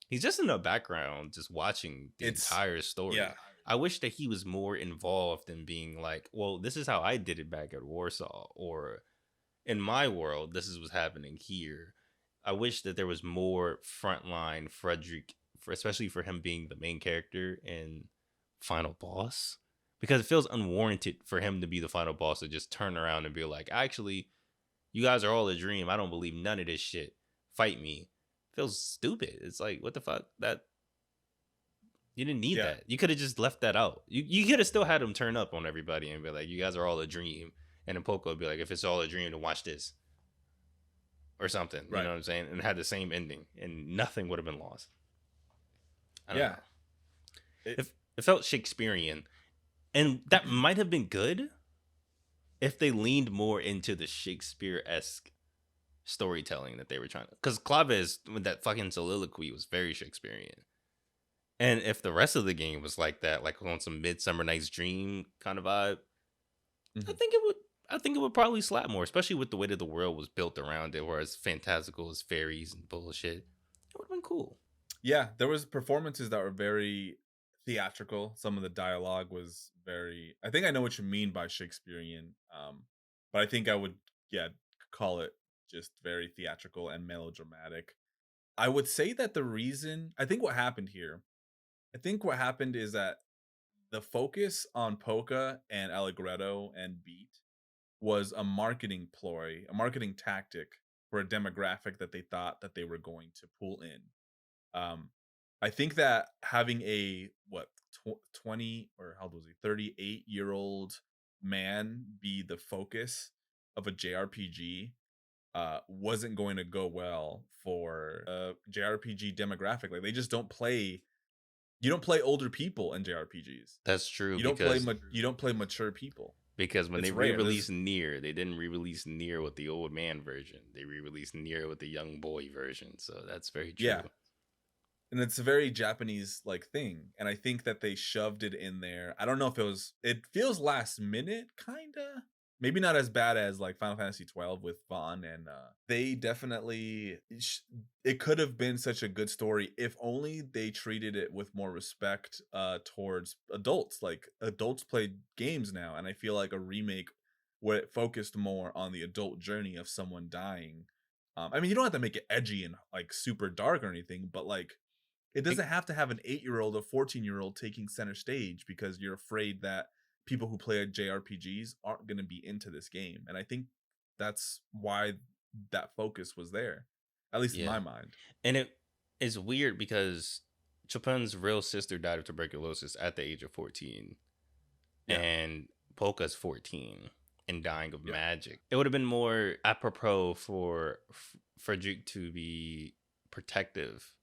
he's just in the background just watching the entire story. Yeah. I wish that he was more involved in being like, well, this is how I did it back at Warsaw, or in my world, this is what's happening here. I wish that there was more frontline Frederick, especially for him being the main character and final boss, because it feels unwarranted for him to be the final boss to just turn around and be like, actually, you guys are all a dream. I don't believe none of this shit. Fight me. Feels stupid. It's like, what the fuck? That you didn't need that. You could have just left that out. You could have still had him turn up on everybody and be like, you guys are all a dream. And then Poco would be like, if it's all a dream, then watch this. Or something. You know what I'm saying? And had the same ending. And nothing would have been lost. I don't know. It felt Shakespearean. And that might have been good if they leaned more into the Shakespeare-esque storytelling that they were trying to. Because Claves, with that fucking soliloquy, was very Shakespearean. And if the rest of the game was like that, like on some Midsummer Night's Dream kind of vibe, I think it would probably slap more, especially with the way that the world was built around it, where it's fantastical as fairies and bullshit. It would have been cool. Yeah, there was performances that were very theatrical. Some of the dialogue was very, I think I know what you mean by Shakespearean, but I think I would call it just very theatrical and melodramatic. I would say that I think what happened is that the focus on Polka and Allegretto and Beat was a marketing ploy, a marketing tactic for a demographic that they thought that they were going to pull in. I think that having a 20, or how old was he, 38-year-old man be the focus of a JRPG wasn't going to go well for a JRPG demographic. Like, they just don't play. You don't play older people in JRPGs. That's true. You don't play mature people. Because when they re-released Nier, they didn't re-release Nier with the old man version. They re-released Nier with the young boy version. So that's very true. Yeah. And it's a very Japanese like thing. And I think that they shoved it in there. I don't know if it feels last minute, kinda. Maybe not as bad as like Final Fantasy 12 with Vaughn, and they definitely it could have been such a good story if only they treated it with more respect towards adults. Like adults play games now, and I feel like a remake where it focused more on the adult journey of someone dying. I mean, you don't have to make it edgy and like super dark or anything, but like it doesn't have to have an 8-year-old or 14-year-old taking center stage because you're afraid that people who play JRPGs aren't going to be into this game. And I think that's why that focus was there, at least in my mind. And it is weird because Chopin's real sister died of tuberculosis at the age of 14. Yeah. And Polka's 14 and dying of magic. It would have been more apropos for Frédéric to be protective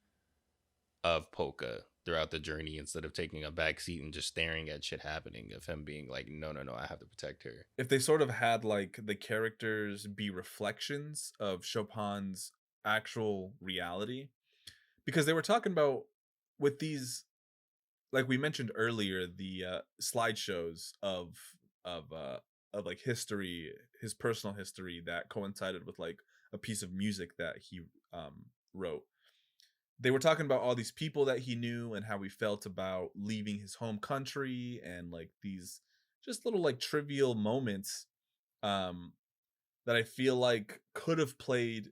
of Polka throughout the journey instead of taking a back seat and just staring at shit happening, of him being like, no, I have to protect her. If they sort of had like the characters be reflections of Chopin's actual reality, because they were talking about with these, like we mentioned earlier, the slideshows of like history, his personal history that coincided with like a piece of music that he wrote. They were talking about all these people that he knew and how he felt about leaving his home country, and like these just little like trivial moments that I feel like could have played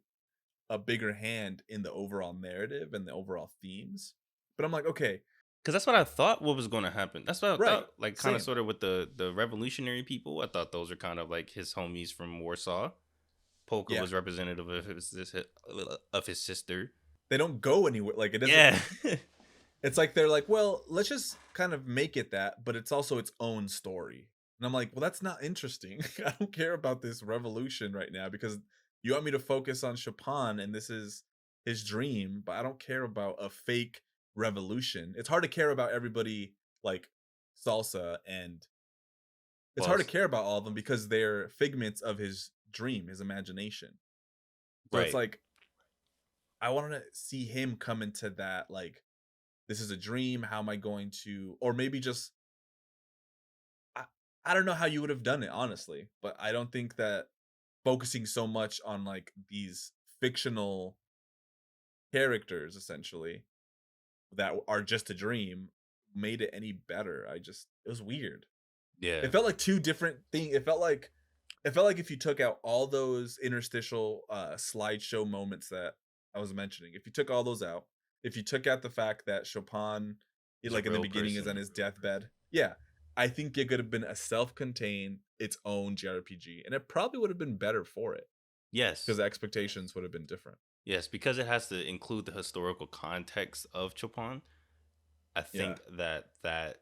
a bigger hand in the overall narrative and the overall themes. But I'm like, okay, because that's what I thought what was going to happen. That's what I thought, like kind of sort of with the revolutionary people. I thought those are kind of like his homies from Warsaw. Polka was representative of his sister. They don't go anywhere. Like it doesn't. Yeah. It's like they're like, well, let's just kind of make it that, but it's also its own story. And I'm like, well, that's not interesting. I don't care about this revolution right now because you want me to focus on Chopin and this is his dream, but I don't care about a fake revolution. It's hard to care about everybody like Salsa, and it's hard to care about all of them because they're figments of his dream, his imagination. So it's like, I wanted to see him come into that, like, this is a dream. How am I going to, or maybe just, I don't know how you would have done it, honestly, but I don't think that focusing so much on like these fictional characters, essentially, that are just a dream made it any better. It was weird. Yeah. It felt like two different things. It felt like if you took out all those interstitial slideshow moments that I was mentioning, if you took all those out, if you took out the fact that Chopin, like in the beginning, is on his deathbed, I think it could have been a self-contained, its own JRPG, and it probably would have been better for it. Yes, because the expectations would have been different. Yes, because it has to include the historical context of Chopin. I think that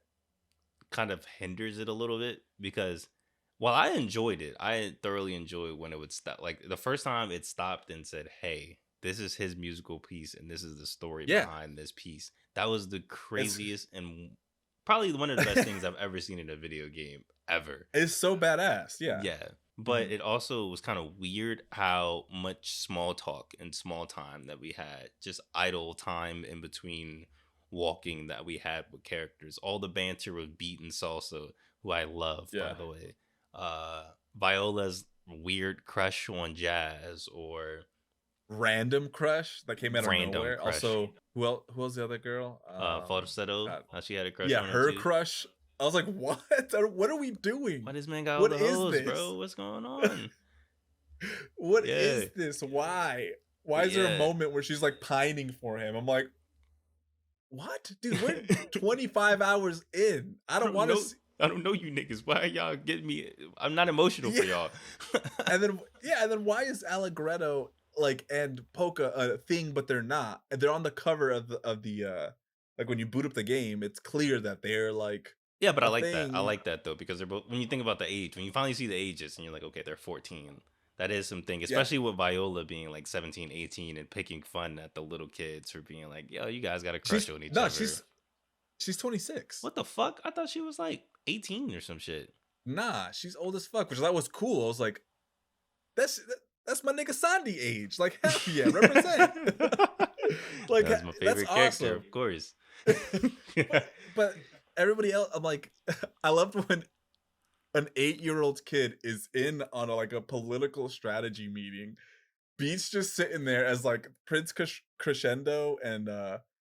kind of hinders it a little bit, because while I enjoyed it, I thoroughly enjoyed when it would stop. Like the first time it stopped and said, "Hey, this is his musical piece, and this is the story behind this piece." That was the craziest and probably one of the best things I've ever seen in a video game ever. It's so badass. Yeah. But it also was kind of weird how much small talk and small time that we had, just idle time in between walking that we had with characters. All the banter with Beat and Salsa, who I love, by the way. Viola's weird crush on Jazz, or random crush that came out of nowhere. Crush. Also, who else the other girl? Falsetto. How she had a crush on her crush. I was like, what? What are we doing? Why this man got all the hoes, bro? What's going on? What is this? Why? Why is there a moment where she's like pining for him? I'm like, what? Dude, we're 25 hours in. I don't want to see. I don't know you niggas. Why are y'all getting me? I'm not emotional for y'all. and then why is Allegretto like and Polka a thing, but they're not? And they're on the cover of the like when you boot up the game, it's clear that they're like. Yeah, but I like that. I like that though, because they're both, when you think about the age, when you finally see the ages and you're like, okay, they're 14. That is something, especially with Viola being like 17, 18 and picking fun at the little kids for being like, yo, you guys got a crush on each other. No, she's 26. What the fuck? I thought she was like 18 or some shit. Nah, she's old as fuck, which I thought was cool. I was like, that's my nigga Sondi age. Like, hell yeah, represent. Like That's my that's favorite character, awesome. of course. But everybody else, I'm like, I loved when an 8-year-old kid is in on like a political strategy meeting. Beats just sitting there as like Prince Crescendo and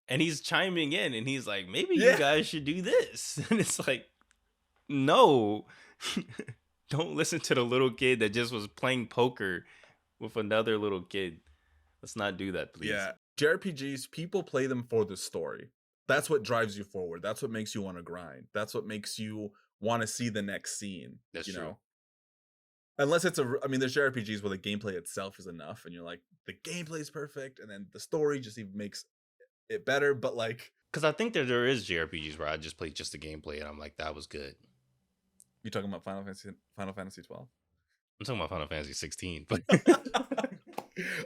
And he's chiming in and he's like, maybe you yeah. guys should do this. And it's like, no. Don't listen to the little kid that just was playing poker with another little kid. Let's not do that, please. Yeah. JRPGs, people play them for the story. That's what drives you forward. That's what makes you want to grind. That's what makes you want to see the next scene. That's you true. know? Unless it's I mean, there's JRPGs where the gameplay itself is enough and you're like, the gameplay is perfect, and then the story just even makes it better. But like, Because I think there is JRPGs where I just play just the gameplay and I'm like, that was good. you talking about Final Fantasy 12? I'm talking about Final Fantasy 16. But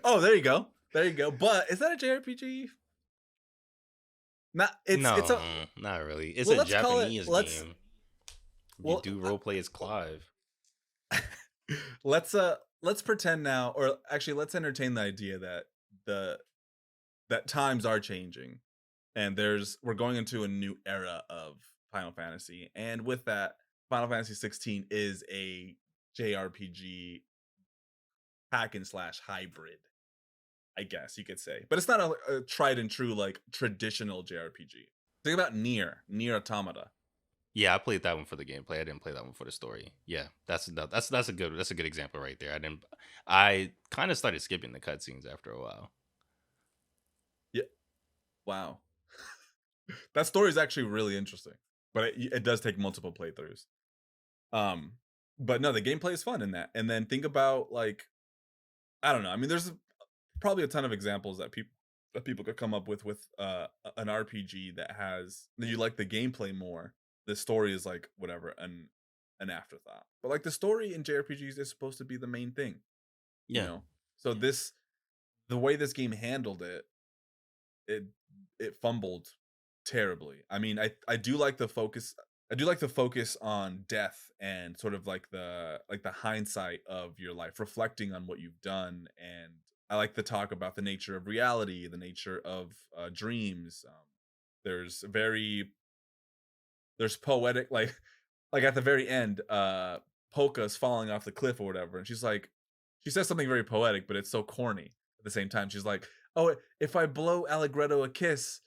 Oh, there you go. There you go. But is that a JRPG? Not it's no, it's a not really. It's well, a let's call it Japanese let's game. You well do roleplay as Clive. let's pretend now, or actually let's entertain the idea that the that times are changing and we're going into a new era of Final Fantasy, and with that, Final Fantasy 16 is a JRPG hack and slash hybrid, I guess you could say. But it's not a tried and true like traditional JRPG. Think about Nier Automata. Yeah, I played that one for the gameplay. I didn't play that one for the story. Yeah, that's a good example right there. I kind of started skipping the cutscenes after a while. Yeah. Wow. That story is actually really interesting, but it does take multiple playthroughs. But no, the gameplay is fun in that. And then think about like, I don't know. I mean, there's probably a ton of examples that people could come up with an RPG that you like the gameplay more. The story is like whatever, an afterthought. But like the story in JRPGs is supposed to be the main thing, you Yeah, know. So the way this game handled it, it it fumbled terribly. I mean, I do like the focus. I do like the focus on death and sort of like the hindsight of your life, reflecting on what you've done. And I like the talk about the nature of reality, the nature of dreams. There's there's poetic, like at the very end, Polka's falling off the cliff or whatever, and she says something very poetic, but it's so corny at the same time. She's like, "Oh, if I blow Allegretto a kiss,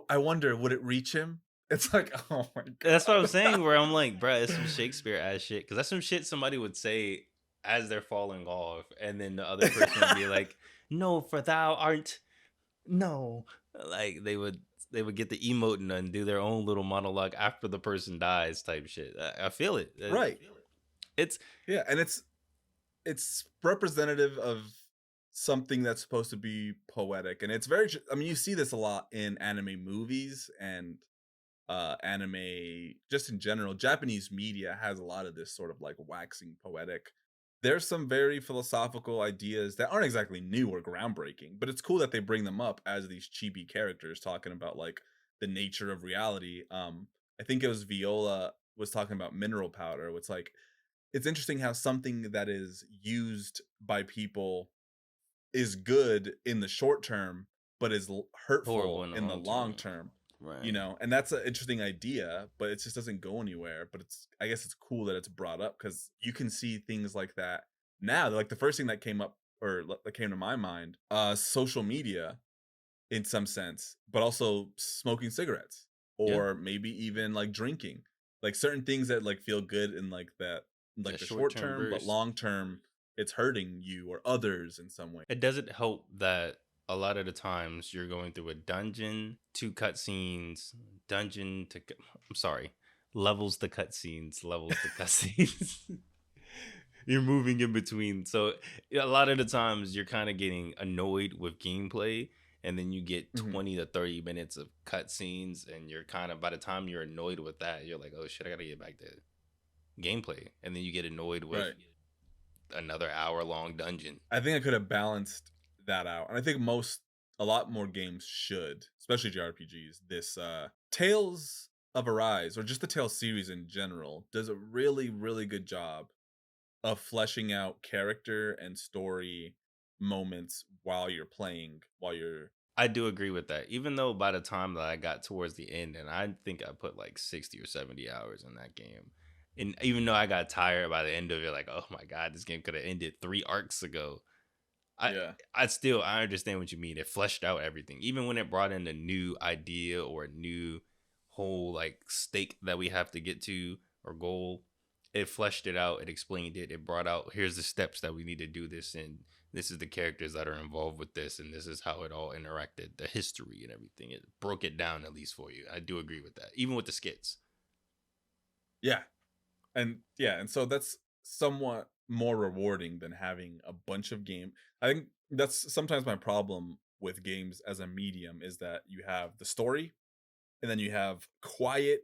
I wonder would it reach him?" It's like, oh my that's what I'm god. saying. Where I'm like, bruh, it's some Shakespeare ass shit. Because that's some shit somebody would say as they're falling off, and then the other person would be like, "No, for thou art no." Like they would get the emote and do their own little monologue after the person dies, type shit. I feel it. Right. It's Yeah, and it's representative of something that's supposed to be poetic, and it's I mean, you see this a lot in anime movies and anime just in general. Japanese media has a lot of this sort of like waxing poetic. There's some very philosophical ideas that aren't exactly new or groundbreaking, but it's cool that they bring them up as these chibi characters talking about like the nature of reality. I think it was Viola was talking about mineral powder. It's like it's interesting how something that is used by people is good in the short term, but is horrible hurtful in the in the long long term. term. Right. And that's an interesting idea, but it just doesn't go anywhere. But I guess it's cool that it's brought up because you can see things like that now. Like the first thing that came up or that came to my mind, social media in some sense, but also smoking cigarettes Yeah. or maybe even like drinking, like certain things that like feel good in like That the short short-term term, but burst. long term, it's hurting you or others in some way. It doesn't help that a lot of the times you're going through a dungeon, two cutscenes, dungeon to I'm sorry, levels to cutscenes, levels to cutscenes. You're moving in between. So a lot of the times you're kind of getting annoyed with gameplay, and then you get Mhm. 20 to 30 minutes of cutscenes, and you're kind of, by the time you're annoyed with that, you're like, oh shit, I gotta get back to gameplay. And then you get annoyed with Right. another hour-long dungeon. I think I could have balanced that out. And I think a lot more games should, especially JRPGs. This Tales of Arise, or just the Tales series in general, does a really, really good job of fleshing out character and story moments while you're playing, while you're I do agree with that. Even though by the time that I got towards the end, and I think I put like 60 or 70 hours in that game. And even though I got tired by the end of it, like, oh my God, this game could have ended 3 arcs ago. I Yeah. I understand what you mean. It fleshed out everything. Even when it brought in a new idea or a new whole like stake that we have to get to or goal, it fleshed it out, it explained it, it brought out here's the steps that we need to do this and this is the characters that are involved with this and this is how it all interacted, the history and everything. It broke it down at least for you. I do agree with that. Even with the skits. Yeah. And so that's somewhat more rewarding than having a bunch of game. I think that's sometimes my problem with games as a medium is that you have the story and then you have quiet,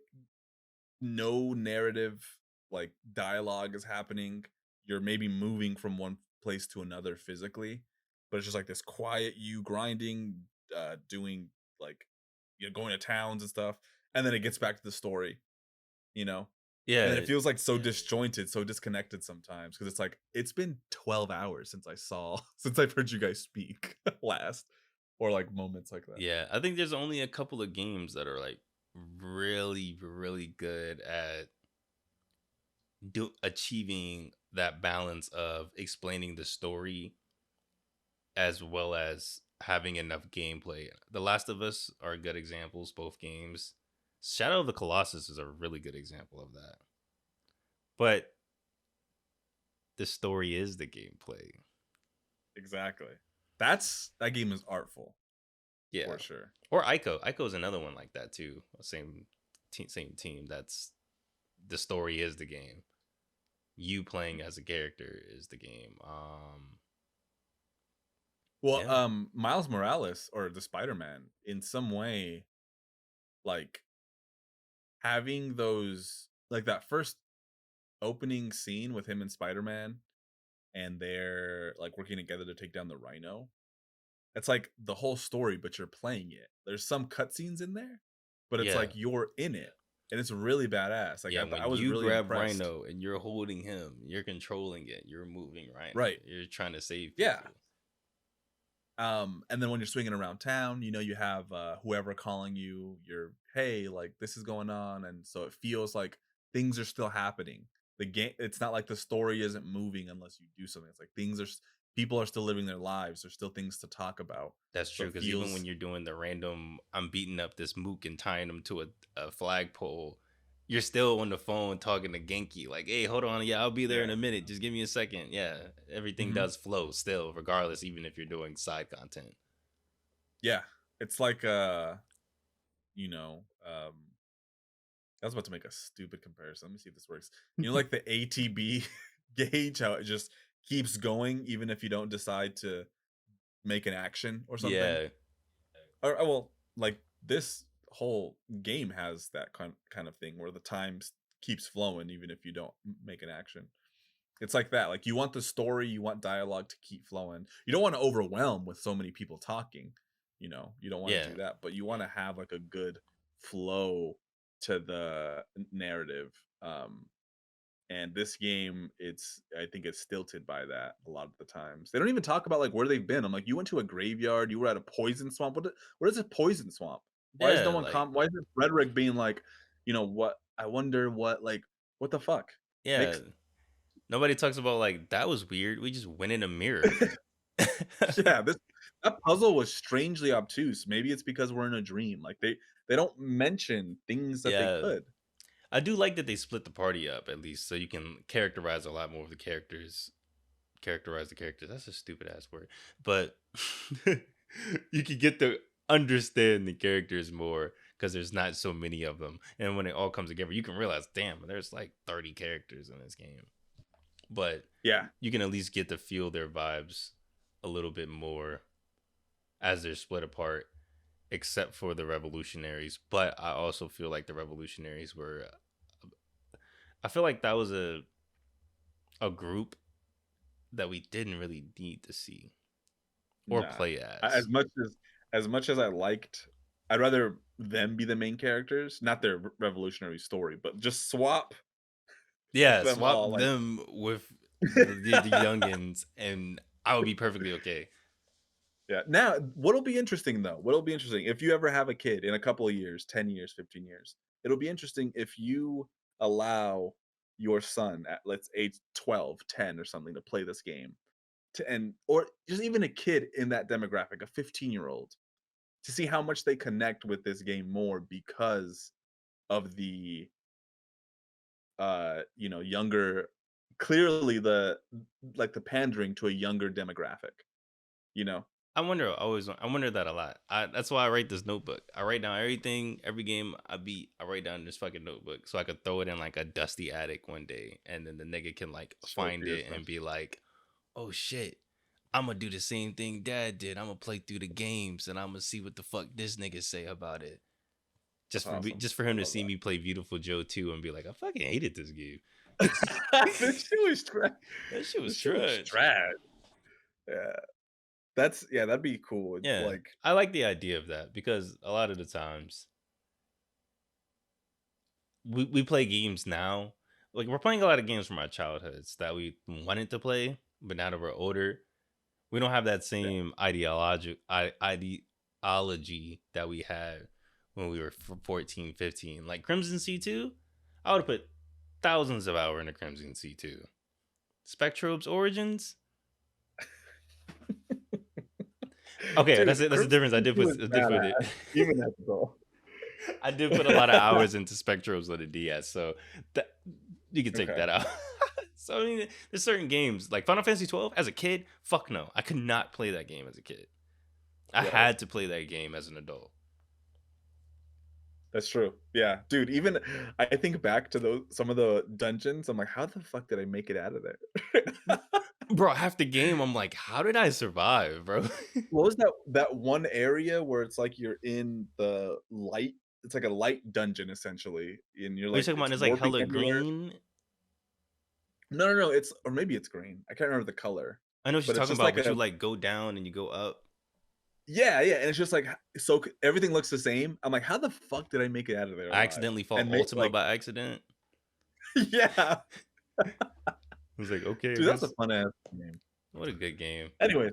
no narrative, like dialogue is happening. You're maybe moving from one place to another physically, but it's just like this quiet you grinding, doing like you're going to towns and stuff, and then it gets back to the story, you know? And then Yeah. it feels like so disjointed, so disconnected sometimes because it's like it's been 12 hours since since I've heard you guys speak last, or like moments like that. Yeah. I think there's only a couple of games that are like really, really good at achieving that balance of explaining the story as well as having enough gameplay. The Last of Us are good examples, both games. Shadow of the Colossus is a really good example of that. But the story is the gameplay. Exactly. That game is artful. Yeah. For sure. Or Ico. Ico is another one like that too. Same team. That's the story is the game. You playing as a character is the game. Well, Yeah. Miles Morales or the Spider-Man, in some way, like having those like that first opening scene with him and Spider-Man and they're like working together to take down the Rhino. It's like the whole story, but you're playing it. There's some cutscenes in there, but it's Yeah. like you're in it. And it's really badass. Like Yeah, I when was you really grab impressed. Rhino and you're holding him, you're controlling it, you're moving Rhino, Right. you're trying to save Yeah. people. And then when you're swinging around town, you have whoever calling you, you're hey, like this is going on, and so it feels like things are still happening. The game, it's not like the story isn't moving unless you do something. It's like people are still living their lives. There's still things to talk about. That's So true, it because even when feels you're doing the random, I'm beating up this mook and tying him to a flagpole, you're still on the phone talking to Genki, like, hey, hold on, yeah, I'll be there in a yeah. minute, just give me a second. Yeah, everything hmm does flow still, regardless, even if you're doing side content. Yeah. It's like you know, I was about to make a stupid comparison. Let me see if this works. Like the ATB gauge, how it just keeps going even if you don't decide to make an action or something. Yeah, Well, like this whole game has that kind of thing where the time keeps flowing even if you don't make an action. It's like that. Like you want the story, you want dialogue to keep flowing. You don't want to overwhelm with so many people talking. You don't want to yeah, do that, but you want to have like a good flow to the narrative. And this game, I think it's stilted by that a lot of the times. They don't even talk about like where they've been. I'm like, you went to a graveyard, you were at a poison swamp. What is a poison swamp? Why is no yeah, one like, why is there rhetoric being like, what I wonder what the fuck? yeah. Makes Nobody talks about, like, that was weird, we just went in a mirror. yeah, that puzzle was strangely obtuse. Maybe it's because we're in a dream. Like they don't mention things that they Yeah. could. I do like that they split the party up at least, so you can characterize a lot more of the characters. Characterize the characters. That's a stupid ass word, but you can get to understand the characters more because there's not so many of them. And when it all comes together, you can realize, damn, there's like 30 characters in this game. But Yeah. you can at least get to feel their vibes a little bit more as they're split apart, except for the revolutionaries. But I also feel like the revolutionaries were, I feel like that was a group that we didn't really need to see or Nah. play As as. much as I liked, I'd rather them be the main characters, not their revolutionary story, but just swap Yeah, them swap all. Like, them with the youngins, and I would be perfectly okay. Yeah. Now, what'll be interesting though? What'll be interesting if you ever have a kid in a couple of years, 10 years, 15 years. It'll be interesting if you allow your son at let's age 12, 10, or something to play this game to and or just even a kid in that demographic, a 15-year-old, to see how much they connect with this game more because of the younger, clearly the like the pandering to a younger demographic, you know? I wonder that a lot. That's why I write this notebook. I write down everything, every game I beat. I write down this fucking notebook so I could throw it in like a dusty attic one day, and then the nigga can like Show it find to your it son. and be like, "Oh shit, I'm gonna do the same thing Dad did. I'm gonna play through the games and I'm gonna see what the fuck this nigga say about it." That's awesome. Just for I him to love see me play Beautiful Joe 2 and be like, "I fucking hated this game." that. This shit was trash. That shit was This shit was trash. trash. Yeah. That'd be cool. Yeah, Like, I like the idea of that because a lot of the times we play games now. Like we're playing a lot of games from our childhoods that we wanted to play, but now that we're older, we don't have that yeah. same ideology that we had when we were 14, 15. Like Crimson C2, I would have put thousands of hours into Crimson C2. Spectrobe's Origins. Okay, Dude, that's it. That's the difference. I did put it. Even that goal. I did put a lot of hours into Spectrobes on the DS, so that you can take Okay. that out. So I mean, there's certain games like Final Fantasy 12. As a kid, fuck no, I could not play that game as a kid. I Right. had to play that game as an adult. That's true. Yeah, dude. Even I think back to some of the dungeons. I'm like, how the fuck did I make it out of there? Bro, half the game, I'm like, how did I survive, bro? What was that one area where it's like you're in the light? It's like a light dungeon essentially, and you're What are you like talking about? it's It's like warping hella everywhere. green. No. It's or maybe it's green. I can't remember the color, I know what you're but it's talking just about, like but you a like go down and you go up. yeah, and it's just like so everything looks the same. I'm like, how the fuck did I make it out of there I alive? accidentally fought And make Ultima like by accident. yeah, I was like, okay, dude, that's a this fun ass game. what a good game. Anyways,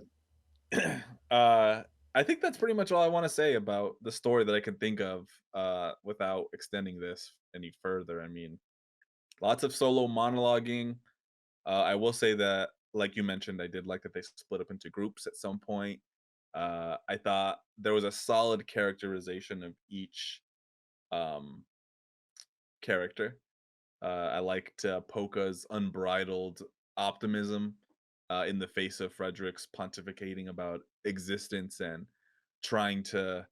I think that's pretty much all I want to say about the story that I can think of without extending this any further. I mean, lots of solo monologuing. I will say that, like you mentioned, I did like that they split up into groups at some point. I thought there was a solid characterization of each um, character. I liked Polka's unbridled optimism in the face of Frederick's pontificating about existence and trying to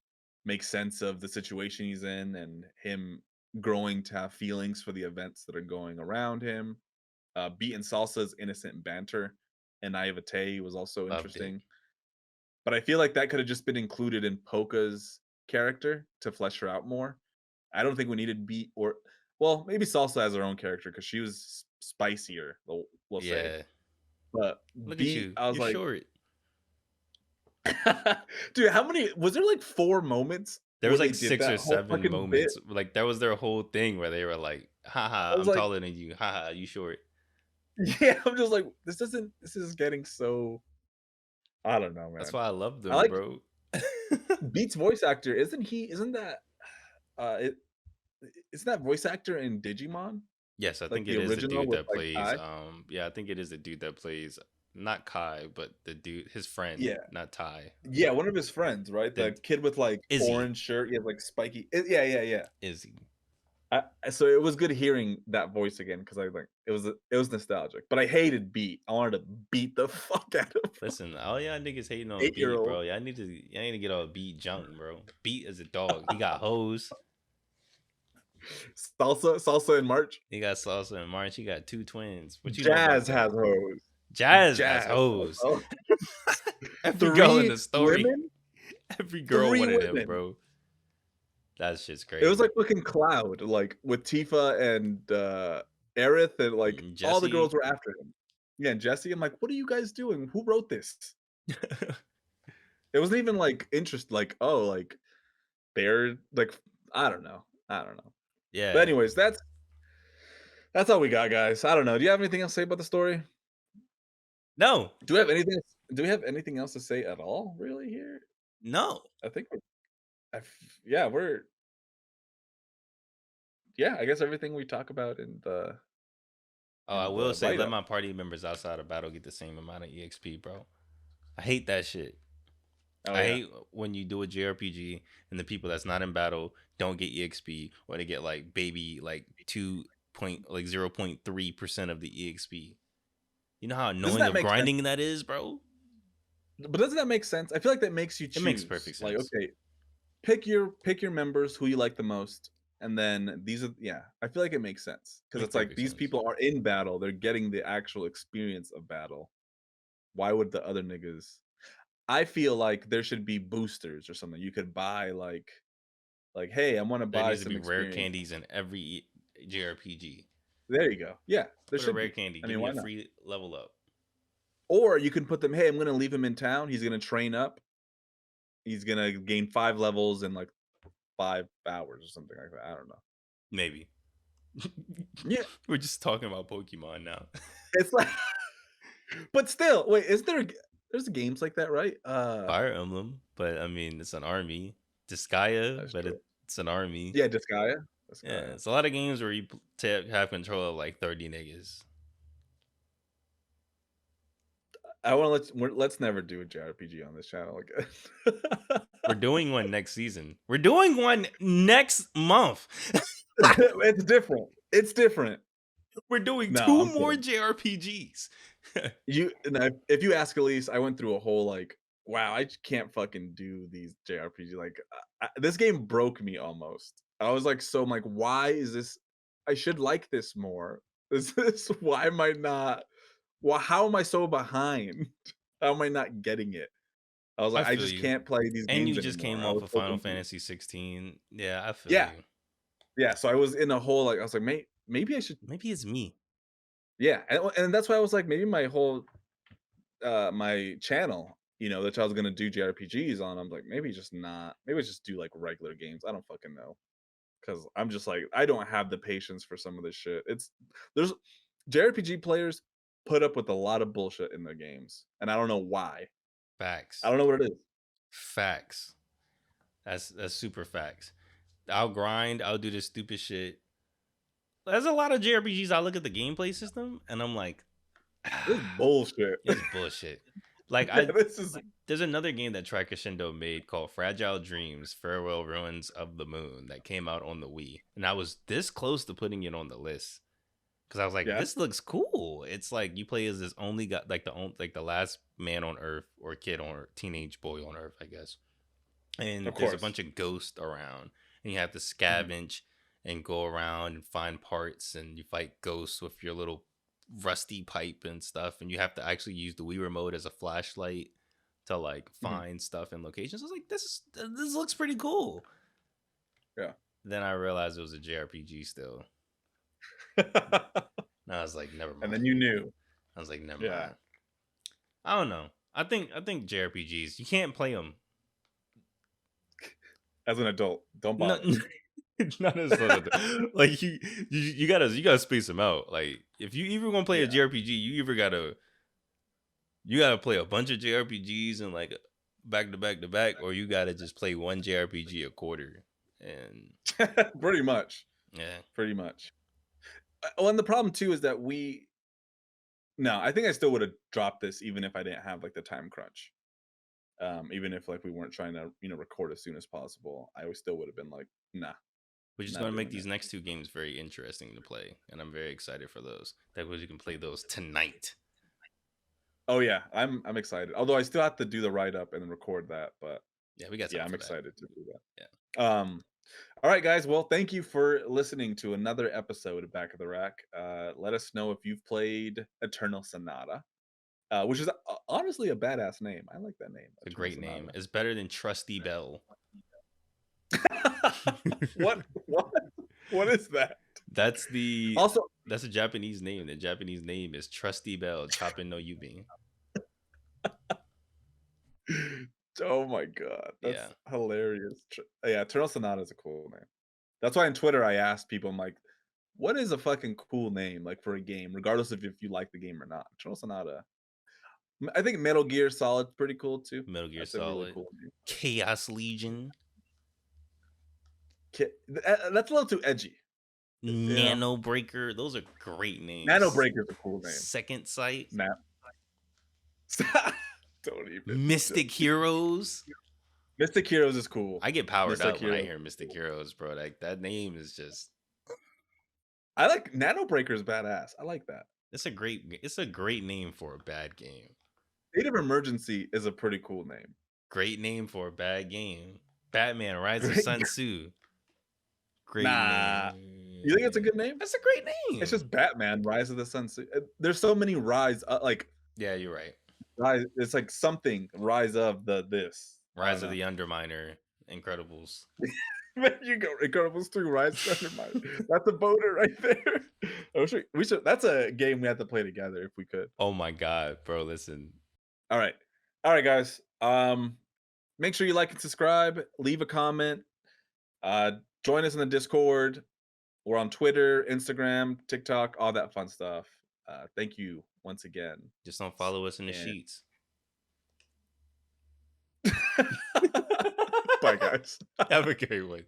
make sense of the situation he's in, and him growing to have feelings for the events that are going around him. Beat and Salsa's innocent banter and naivete was also Loved it. interesting. But I feel like that could have just been included in Polka's character to flesh her out more. I don't think we needed Beat or well, maybe Salsa has her own character because she was spicier, we'll say. Yeah. But Look at Beat, you. I was You're like, short. dude, how many was there like 4 moments There where was they like did 6 or that whole 7 fucking bit? moments. Like that was their whole thing where they were like, I haha, was I'm like, taller than you. Haha, you short. yeah, I'm just like, this is getting so I don't know, That's man. why I love I them, like bro. Beat's voice actor, isn't that it isn't that voice actor in Digimon? Yes, I Like think the it is the original dude with that like plays Kai? yeah, I think it is the dude that plays not Kai, but the dude his friend, Yeah. not Ty, Yeah, one of his friends, right? the The kid with like Izzy. orange shirt, he has like spiky yeah. Izzy. So it was good hearing that voice again because I like it was nostalgic. But I hated Beat. I wanted to beat the fuck out of him. Listen, all y'all niggas hating on Beat, 8-year-old. bro. Y'all need to get all Beat junk, bro. Beat is a dog. He got hoes. Salsa in March. He got Salsa and March. He got 2 twins. What you know about Jazz that? has hose. Jazz has Jazz has hoes. hose. Every girl in the 3 story, women? every girl 3 wanted him, women. bro. That shit's It was crazy. like fucking Cloud, like with Tifa and Aerith, and like all the Jesse. girls were after him. Yeah, and Jesse. I'm like, what are you guys doing? Who wrote this? It wasn't even like interest, like oh, like they're like I don't know, Yeah. But anyways, that's all we got, guys. I don't know. Do you have anything else to say about the story? No. Do we have anything? Do we have anything else to say at all, really, here? No. I think yeah, I guess everything we talk about Oh, I in will the say, write let up. my party members outside of battle get the same amount of EXP, bro. I hate that shit. Oh I yeah. hate when you do a JRPG and the people that's not in battle don't get EXP, or they get like baby like 0.3% of the EXP. You know how Doesn't annoying that of make sense? grinding that is, bro? But doesn't that make sense? I feel like that makes you It makes choose. perfect Like, sense. okay, pick your members who you like the most, and then these are yeah. I feel like it makes sense because Makes it's like perfect these sense. people are in battle. They're getting the actual experience of battle. Why would the other niggas? I feel like there should be boosters or something. You could buy like hey, I want to There buy needs to some be rare experience. candies in every JRPG. There you go. Yeah, there Put a should rare be. candy. I Give mean, me why a not? free level up. Or you can put them. Hey, I'm going to leave him in town. He's going to train up. He's going to gain 5 levels in like 5 hours or something like that. I don't know. Maybe. Yeah, We're just talking about Pokemon now. it's like, but still, wait, is there? There's games like that, right? Fire Emblem, but I mean, it's an army. Disgaea, That's but true. it's an army. Yeah, Disgaea. Yeah, Disgaea. it's a lot of games where you have control of like 30 niggas. I want to let's never do a JRPG on this channel again. We're doing one next season. We're doing one next month. It's different. It's different. We're doing No, two I'm more kidding. JRPGs. If you ask Elise, I went through a whole like, wow, I just can't fucking do these JRPG. Like, this game broke me almost. I was like, so I'm like, why is this? I should like this more. Is this why am I not? Well, how am I so behind? How am I not getting it? I was I like, I feel just you. can't play these And games you just anymore. came I off was of so Final confused. Fantasy 16. Yeah, I feel Yeah, you. yeah. So I was in a whole like, I was like, maybe I should. Maybe it's me. Yeah, and that's why I was like, maybe my whole my channel, that I was gonna do JRPGs on. I'm like, maybe just not. Maybe I just do like regular games. I don't fucking know because I'm just like, I don't have the patience for some of this shit. There's JRPG players put up with a lot of bullshit in their games, and I don't know why. I Facts. don't know what it is. Facts. That's super facts. I'll grind. I'll do this stupid shit. There's a lot of JRPGs. I look at the gameplay system and I'm like, This is bullshit. it's bullshit. Like Yeah, this is there's another game that Track Crescendo made called Fragile Dreams: Farewell Ruins of the Moon that came out on the Wii, and I was this close to putting it on the list because I was like, yeah. this looks cool. It's like you play as this only guy, like the last man on Earth or kid on Earth, teenage boy on Earth, I guess. And Of there's a course. bunch of ghosts around, and you have to Mhm. scavenge and go around and find parts, and you fight ghosts with your little rusty pipe and stuff, and you have to actually use the Wii remote as a flashlight to like Mhm. find stuff in locations. I was like, this looks pretty cool. Yeah. Then I realized it was a JRPG still. And I was like, never And then mind. you knew. I was like, never Yeah. mind. I don't know. I think JRPGs you can't play them. As an adult, don't No, bother. not as like you gotta space them out. Like if you even gonna play a Yeah. JRPG, you gotta play a bunch of JRPGs and like back to back to back, or you gotta just play one JRPG a quarter. And Pretty much. yeah, Pretty much. Well, and the problem too is that no, I think I still would have dropped this even if I didn't have like the time crunch. Even if like we weren't trying to, record as soon as possible, I still would have been like, nah, we're just not gonna make doing these it. next two games very interesting to play, and I'm very excited for those. That way you can play those tonight. Oh yeah, I'm excited. Although I still have to do the write up and then record that, but Yeah, we got yeah, time I'm for that. excited to do Yeah, that. All right, guys. Well, thank you for listening to another episode of Back of the Rack. Let us know if you've played Eternal Sonata, which is honestly a badass name. I like that name, it's a Eternal great name. Sonata. It's better than Trusty Bell. What? What? What is that? That's the Also, that's a Japanese name. The Japanese name is Trusty Bell Choppin' no Yubin. oh my god, that's Yeah. hilarious. Yeah, Eternal Sonata is a cool name. That's why on Twitter I asked people, I'm like, what is a fucking cool name like for a game, regardless of if you like the game or not? Eternal Sonata. I think Metal Gear Solid's pretty cool too. Metal Gear That's a really Solid, cool name. Chaos Legion, That's a little too edgy. Nano Breaker. Those are great names. Nano Breaker's a cool name. Second Sight, Don't even. Mystic Heroes. Mystic Heroes is cool. I get powered Mystic up when I Heroes hear is Mystic cool. Heroes, bro. Like that name is just. I like Nano Breaker's badass. I like that. It's a great name for a bad game. State of Emergency is a pretty cool name. Great name for a bad game. Batman: Rise of Sun Tzu. Great Nah. name. You think it's a good name? That's a great name. It's just Batman: Rise of the Sun. There's so many rise. Yeah, you're right. Rise. It's like something rise of this. Rise of the Underminer. Incredibles. There you go. Incredibles 2, Rise of the Underminer. That's a boner right there. We should. That's a game we have to play together if we could. Oh my god, bro! Listen. All right, guys. Make sure you like and subscribe. Leave a comment. Join us in the Discord. We're on Twitter, Instagram, TikTok, all that fun stuff. Thank you once again. Just don't follow us in the sheets. Bye, guys. Have a great one.